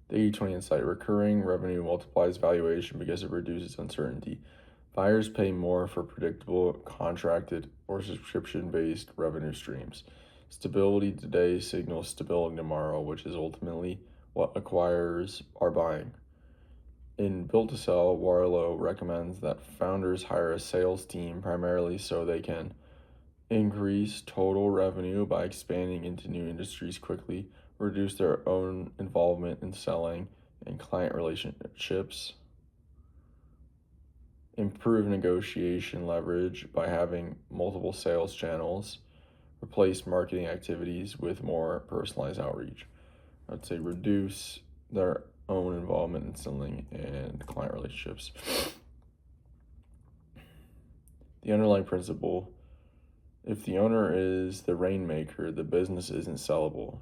The 80/20 insight: recurring revenue multiplies valuation because it reduces uncertainty. Buyers pay more for predictable, contracted, or subscription based revenue streams. Stability today signals stability tomorrow, which is ultimately what acquirers are buying. In Built to Sell, Warlow recommends that founders hire a sales team primarily so they can increase total revenue by expanding into new industries quickly, reduce their own involvement in selling and client relationships, improve negotiation leverage by having multiple sales channels, replace marketing activities with more personalized outreach. I'd say reduce their own involvement in selling and client relationships. The underlying principle: if the owner is the rainmaker, the business isn't sellable.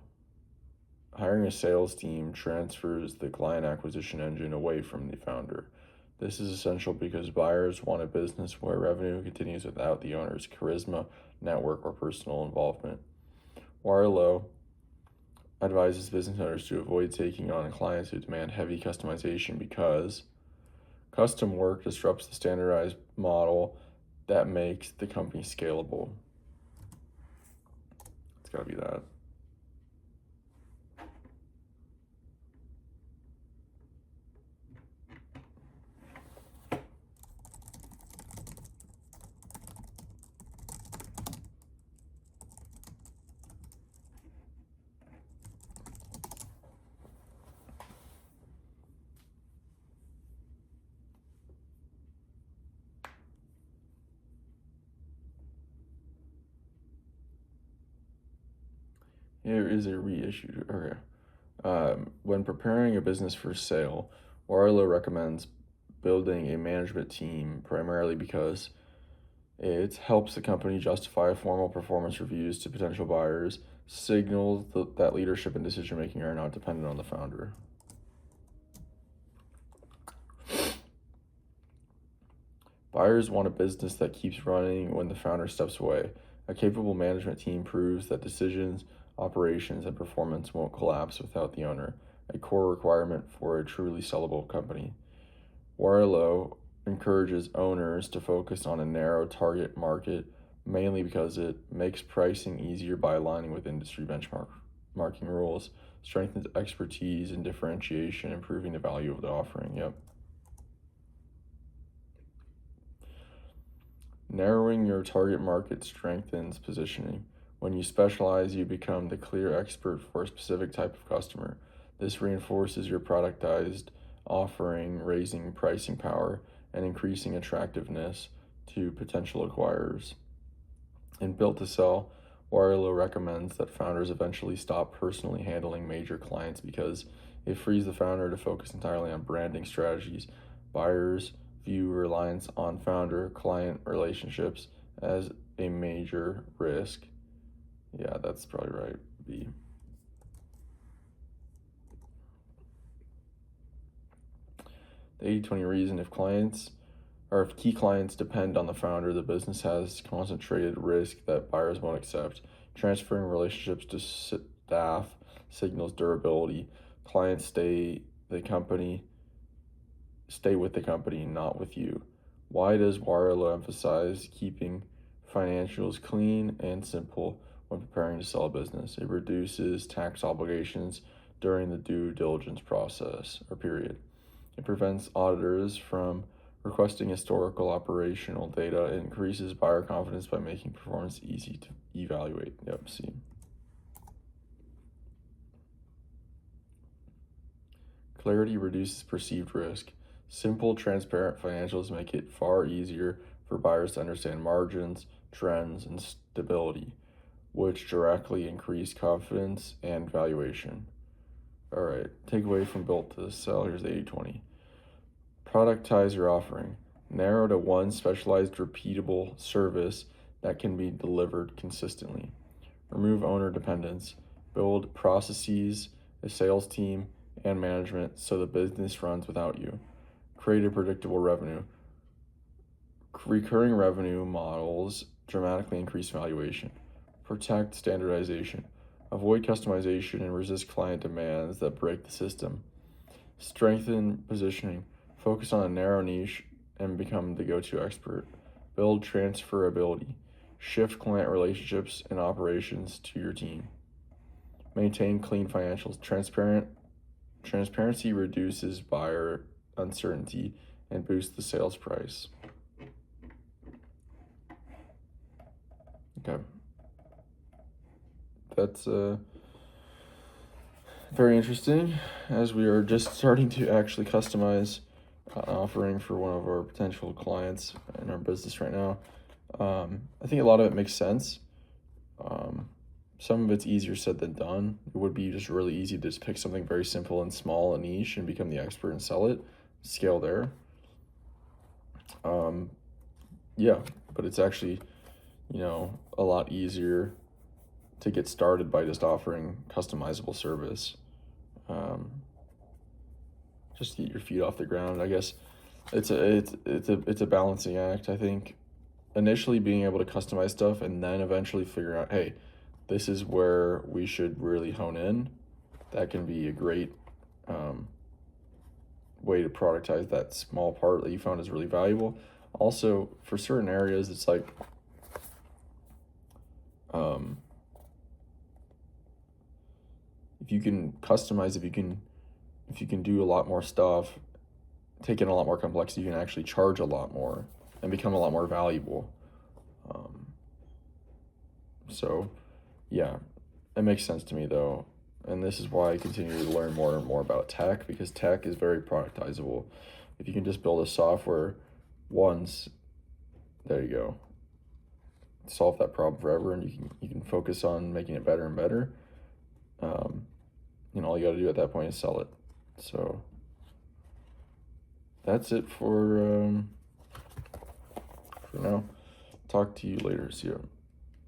Hiring a sales team transfers the client acquisition engine away from the founder. This is essential because buyers want a business where revenue continues without the owner's charisma, network, or personal involvement. Warlow advises business owners to avoid taking on clients who demand heavy customization because custom work disrupts the standardized model that makes the company scalable. It's got to be that. Here is a reissued. Okay. When preparing a business for sale, Warlow recommends building a management team primarily because it helps the company justify formal performance reviews to potential buyers, signals that leadership and decision making are not dependent on the founder. Buyers want a business that keeps running when the founder steps away. A capable management team proves that decisions, operations, and performance won't collapse without the owner, a core requirement for a truly sellable company. Warlow encourages owners to focus on a narrow target market, mainly because it makes pricing easier by aligning with industry benchmarking rules, strengthens expertise and differentiation, improving the value of the offering. Yep. Narrowing your target market strengthens positioning. When you specialize, you become the clear expert for a specific type of customer. This reinforces your productized offering, raising pricing power and increasing attractiveness to potential acquirers. In Built to Sell, Warlow recommends that founders eventually stop personally handling major clients because it frees the founder to focus entirely on branding strategies. Buyers view reliance on founder-client relationships as a major risk. Yeah, that's probably right. B. The 80/20 reason: if key clients depend on the founder, the business has concentrated risk that buyers won't accept. Transferring relationships to staff signals durability. Clients stay with the company, not with you. Why does Warlow emphasize keeping financials clean and simple when preparing to sell a business? It reduces tax obligations during the due diligence process or period. It prevents auditors from requesting historical operational data. It increases buyer confidence by making performance easy to evaluate. Yep, see. Clarity reduces perceived risk. Simple, transparent financials make it far easier for buyers to understand margins, trends, and stability, which directly increase confidence and valuation. All right, takeaway from Built to Sell. Here's the 80/20. Productize your offering. Narrow to one specialized, repeatable service that can be delivered consistently. Remove owner dependence. Build processes, a sales team, and management so the business runs without you. Create a predictable revenue. Recurring revenue models dramatically increase valuation. Protect standardization. Avoid customization and resist client demands that break the system. Strengthen positioning. Focus on a narrow niche and become the go-to expert. Build transferability. Shift client relationships and operations to your team. Maintain clean financials. Transparency reduces buyer uncertainty and boosts the sales price. Okay. That's very interesting, as we are just starting to actually customize an offering for one of our potential clients in our business right now. I think a lot of it makes sense. Some of it's easier said than done. It would be just really easy to just pick something very simple and small and niche and become the expert and sell it, scale there. Yeah, but it's actually, a lot easier to get started by just offering customizable service. Just to get your feet off the ground. I guess it's a balancing act. I think initially being able to customize stuff and then eventually figure out, hey, this is where we should really hone in. That can be a great way to productize that small part that you found is really valuable. Also, for certain areas, it's like if you can customize, if you can do a lot more stuff, take in a lot more complexity, you can actually charge a lot more and become a lot more valuable. So yeah, it makes sense to me though. And this is why I continue to learn more and more about tech, because tech is very productizable. If you can just build a software once, there you go. Solve that problem forever, and you can focus on making it better and better. All you got to do at that point is sell it. So that's it for now. Talk to you later. See ya.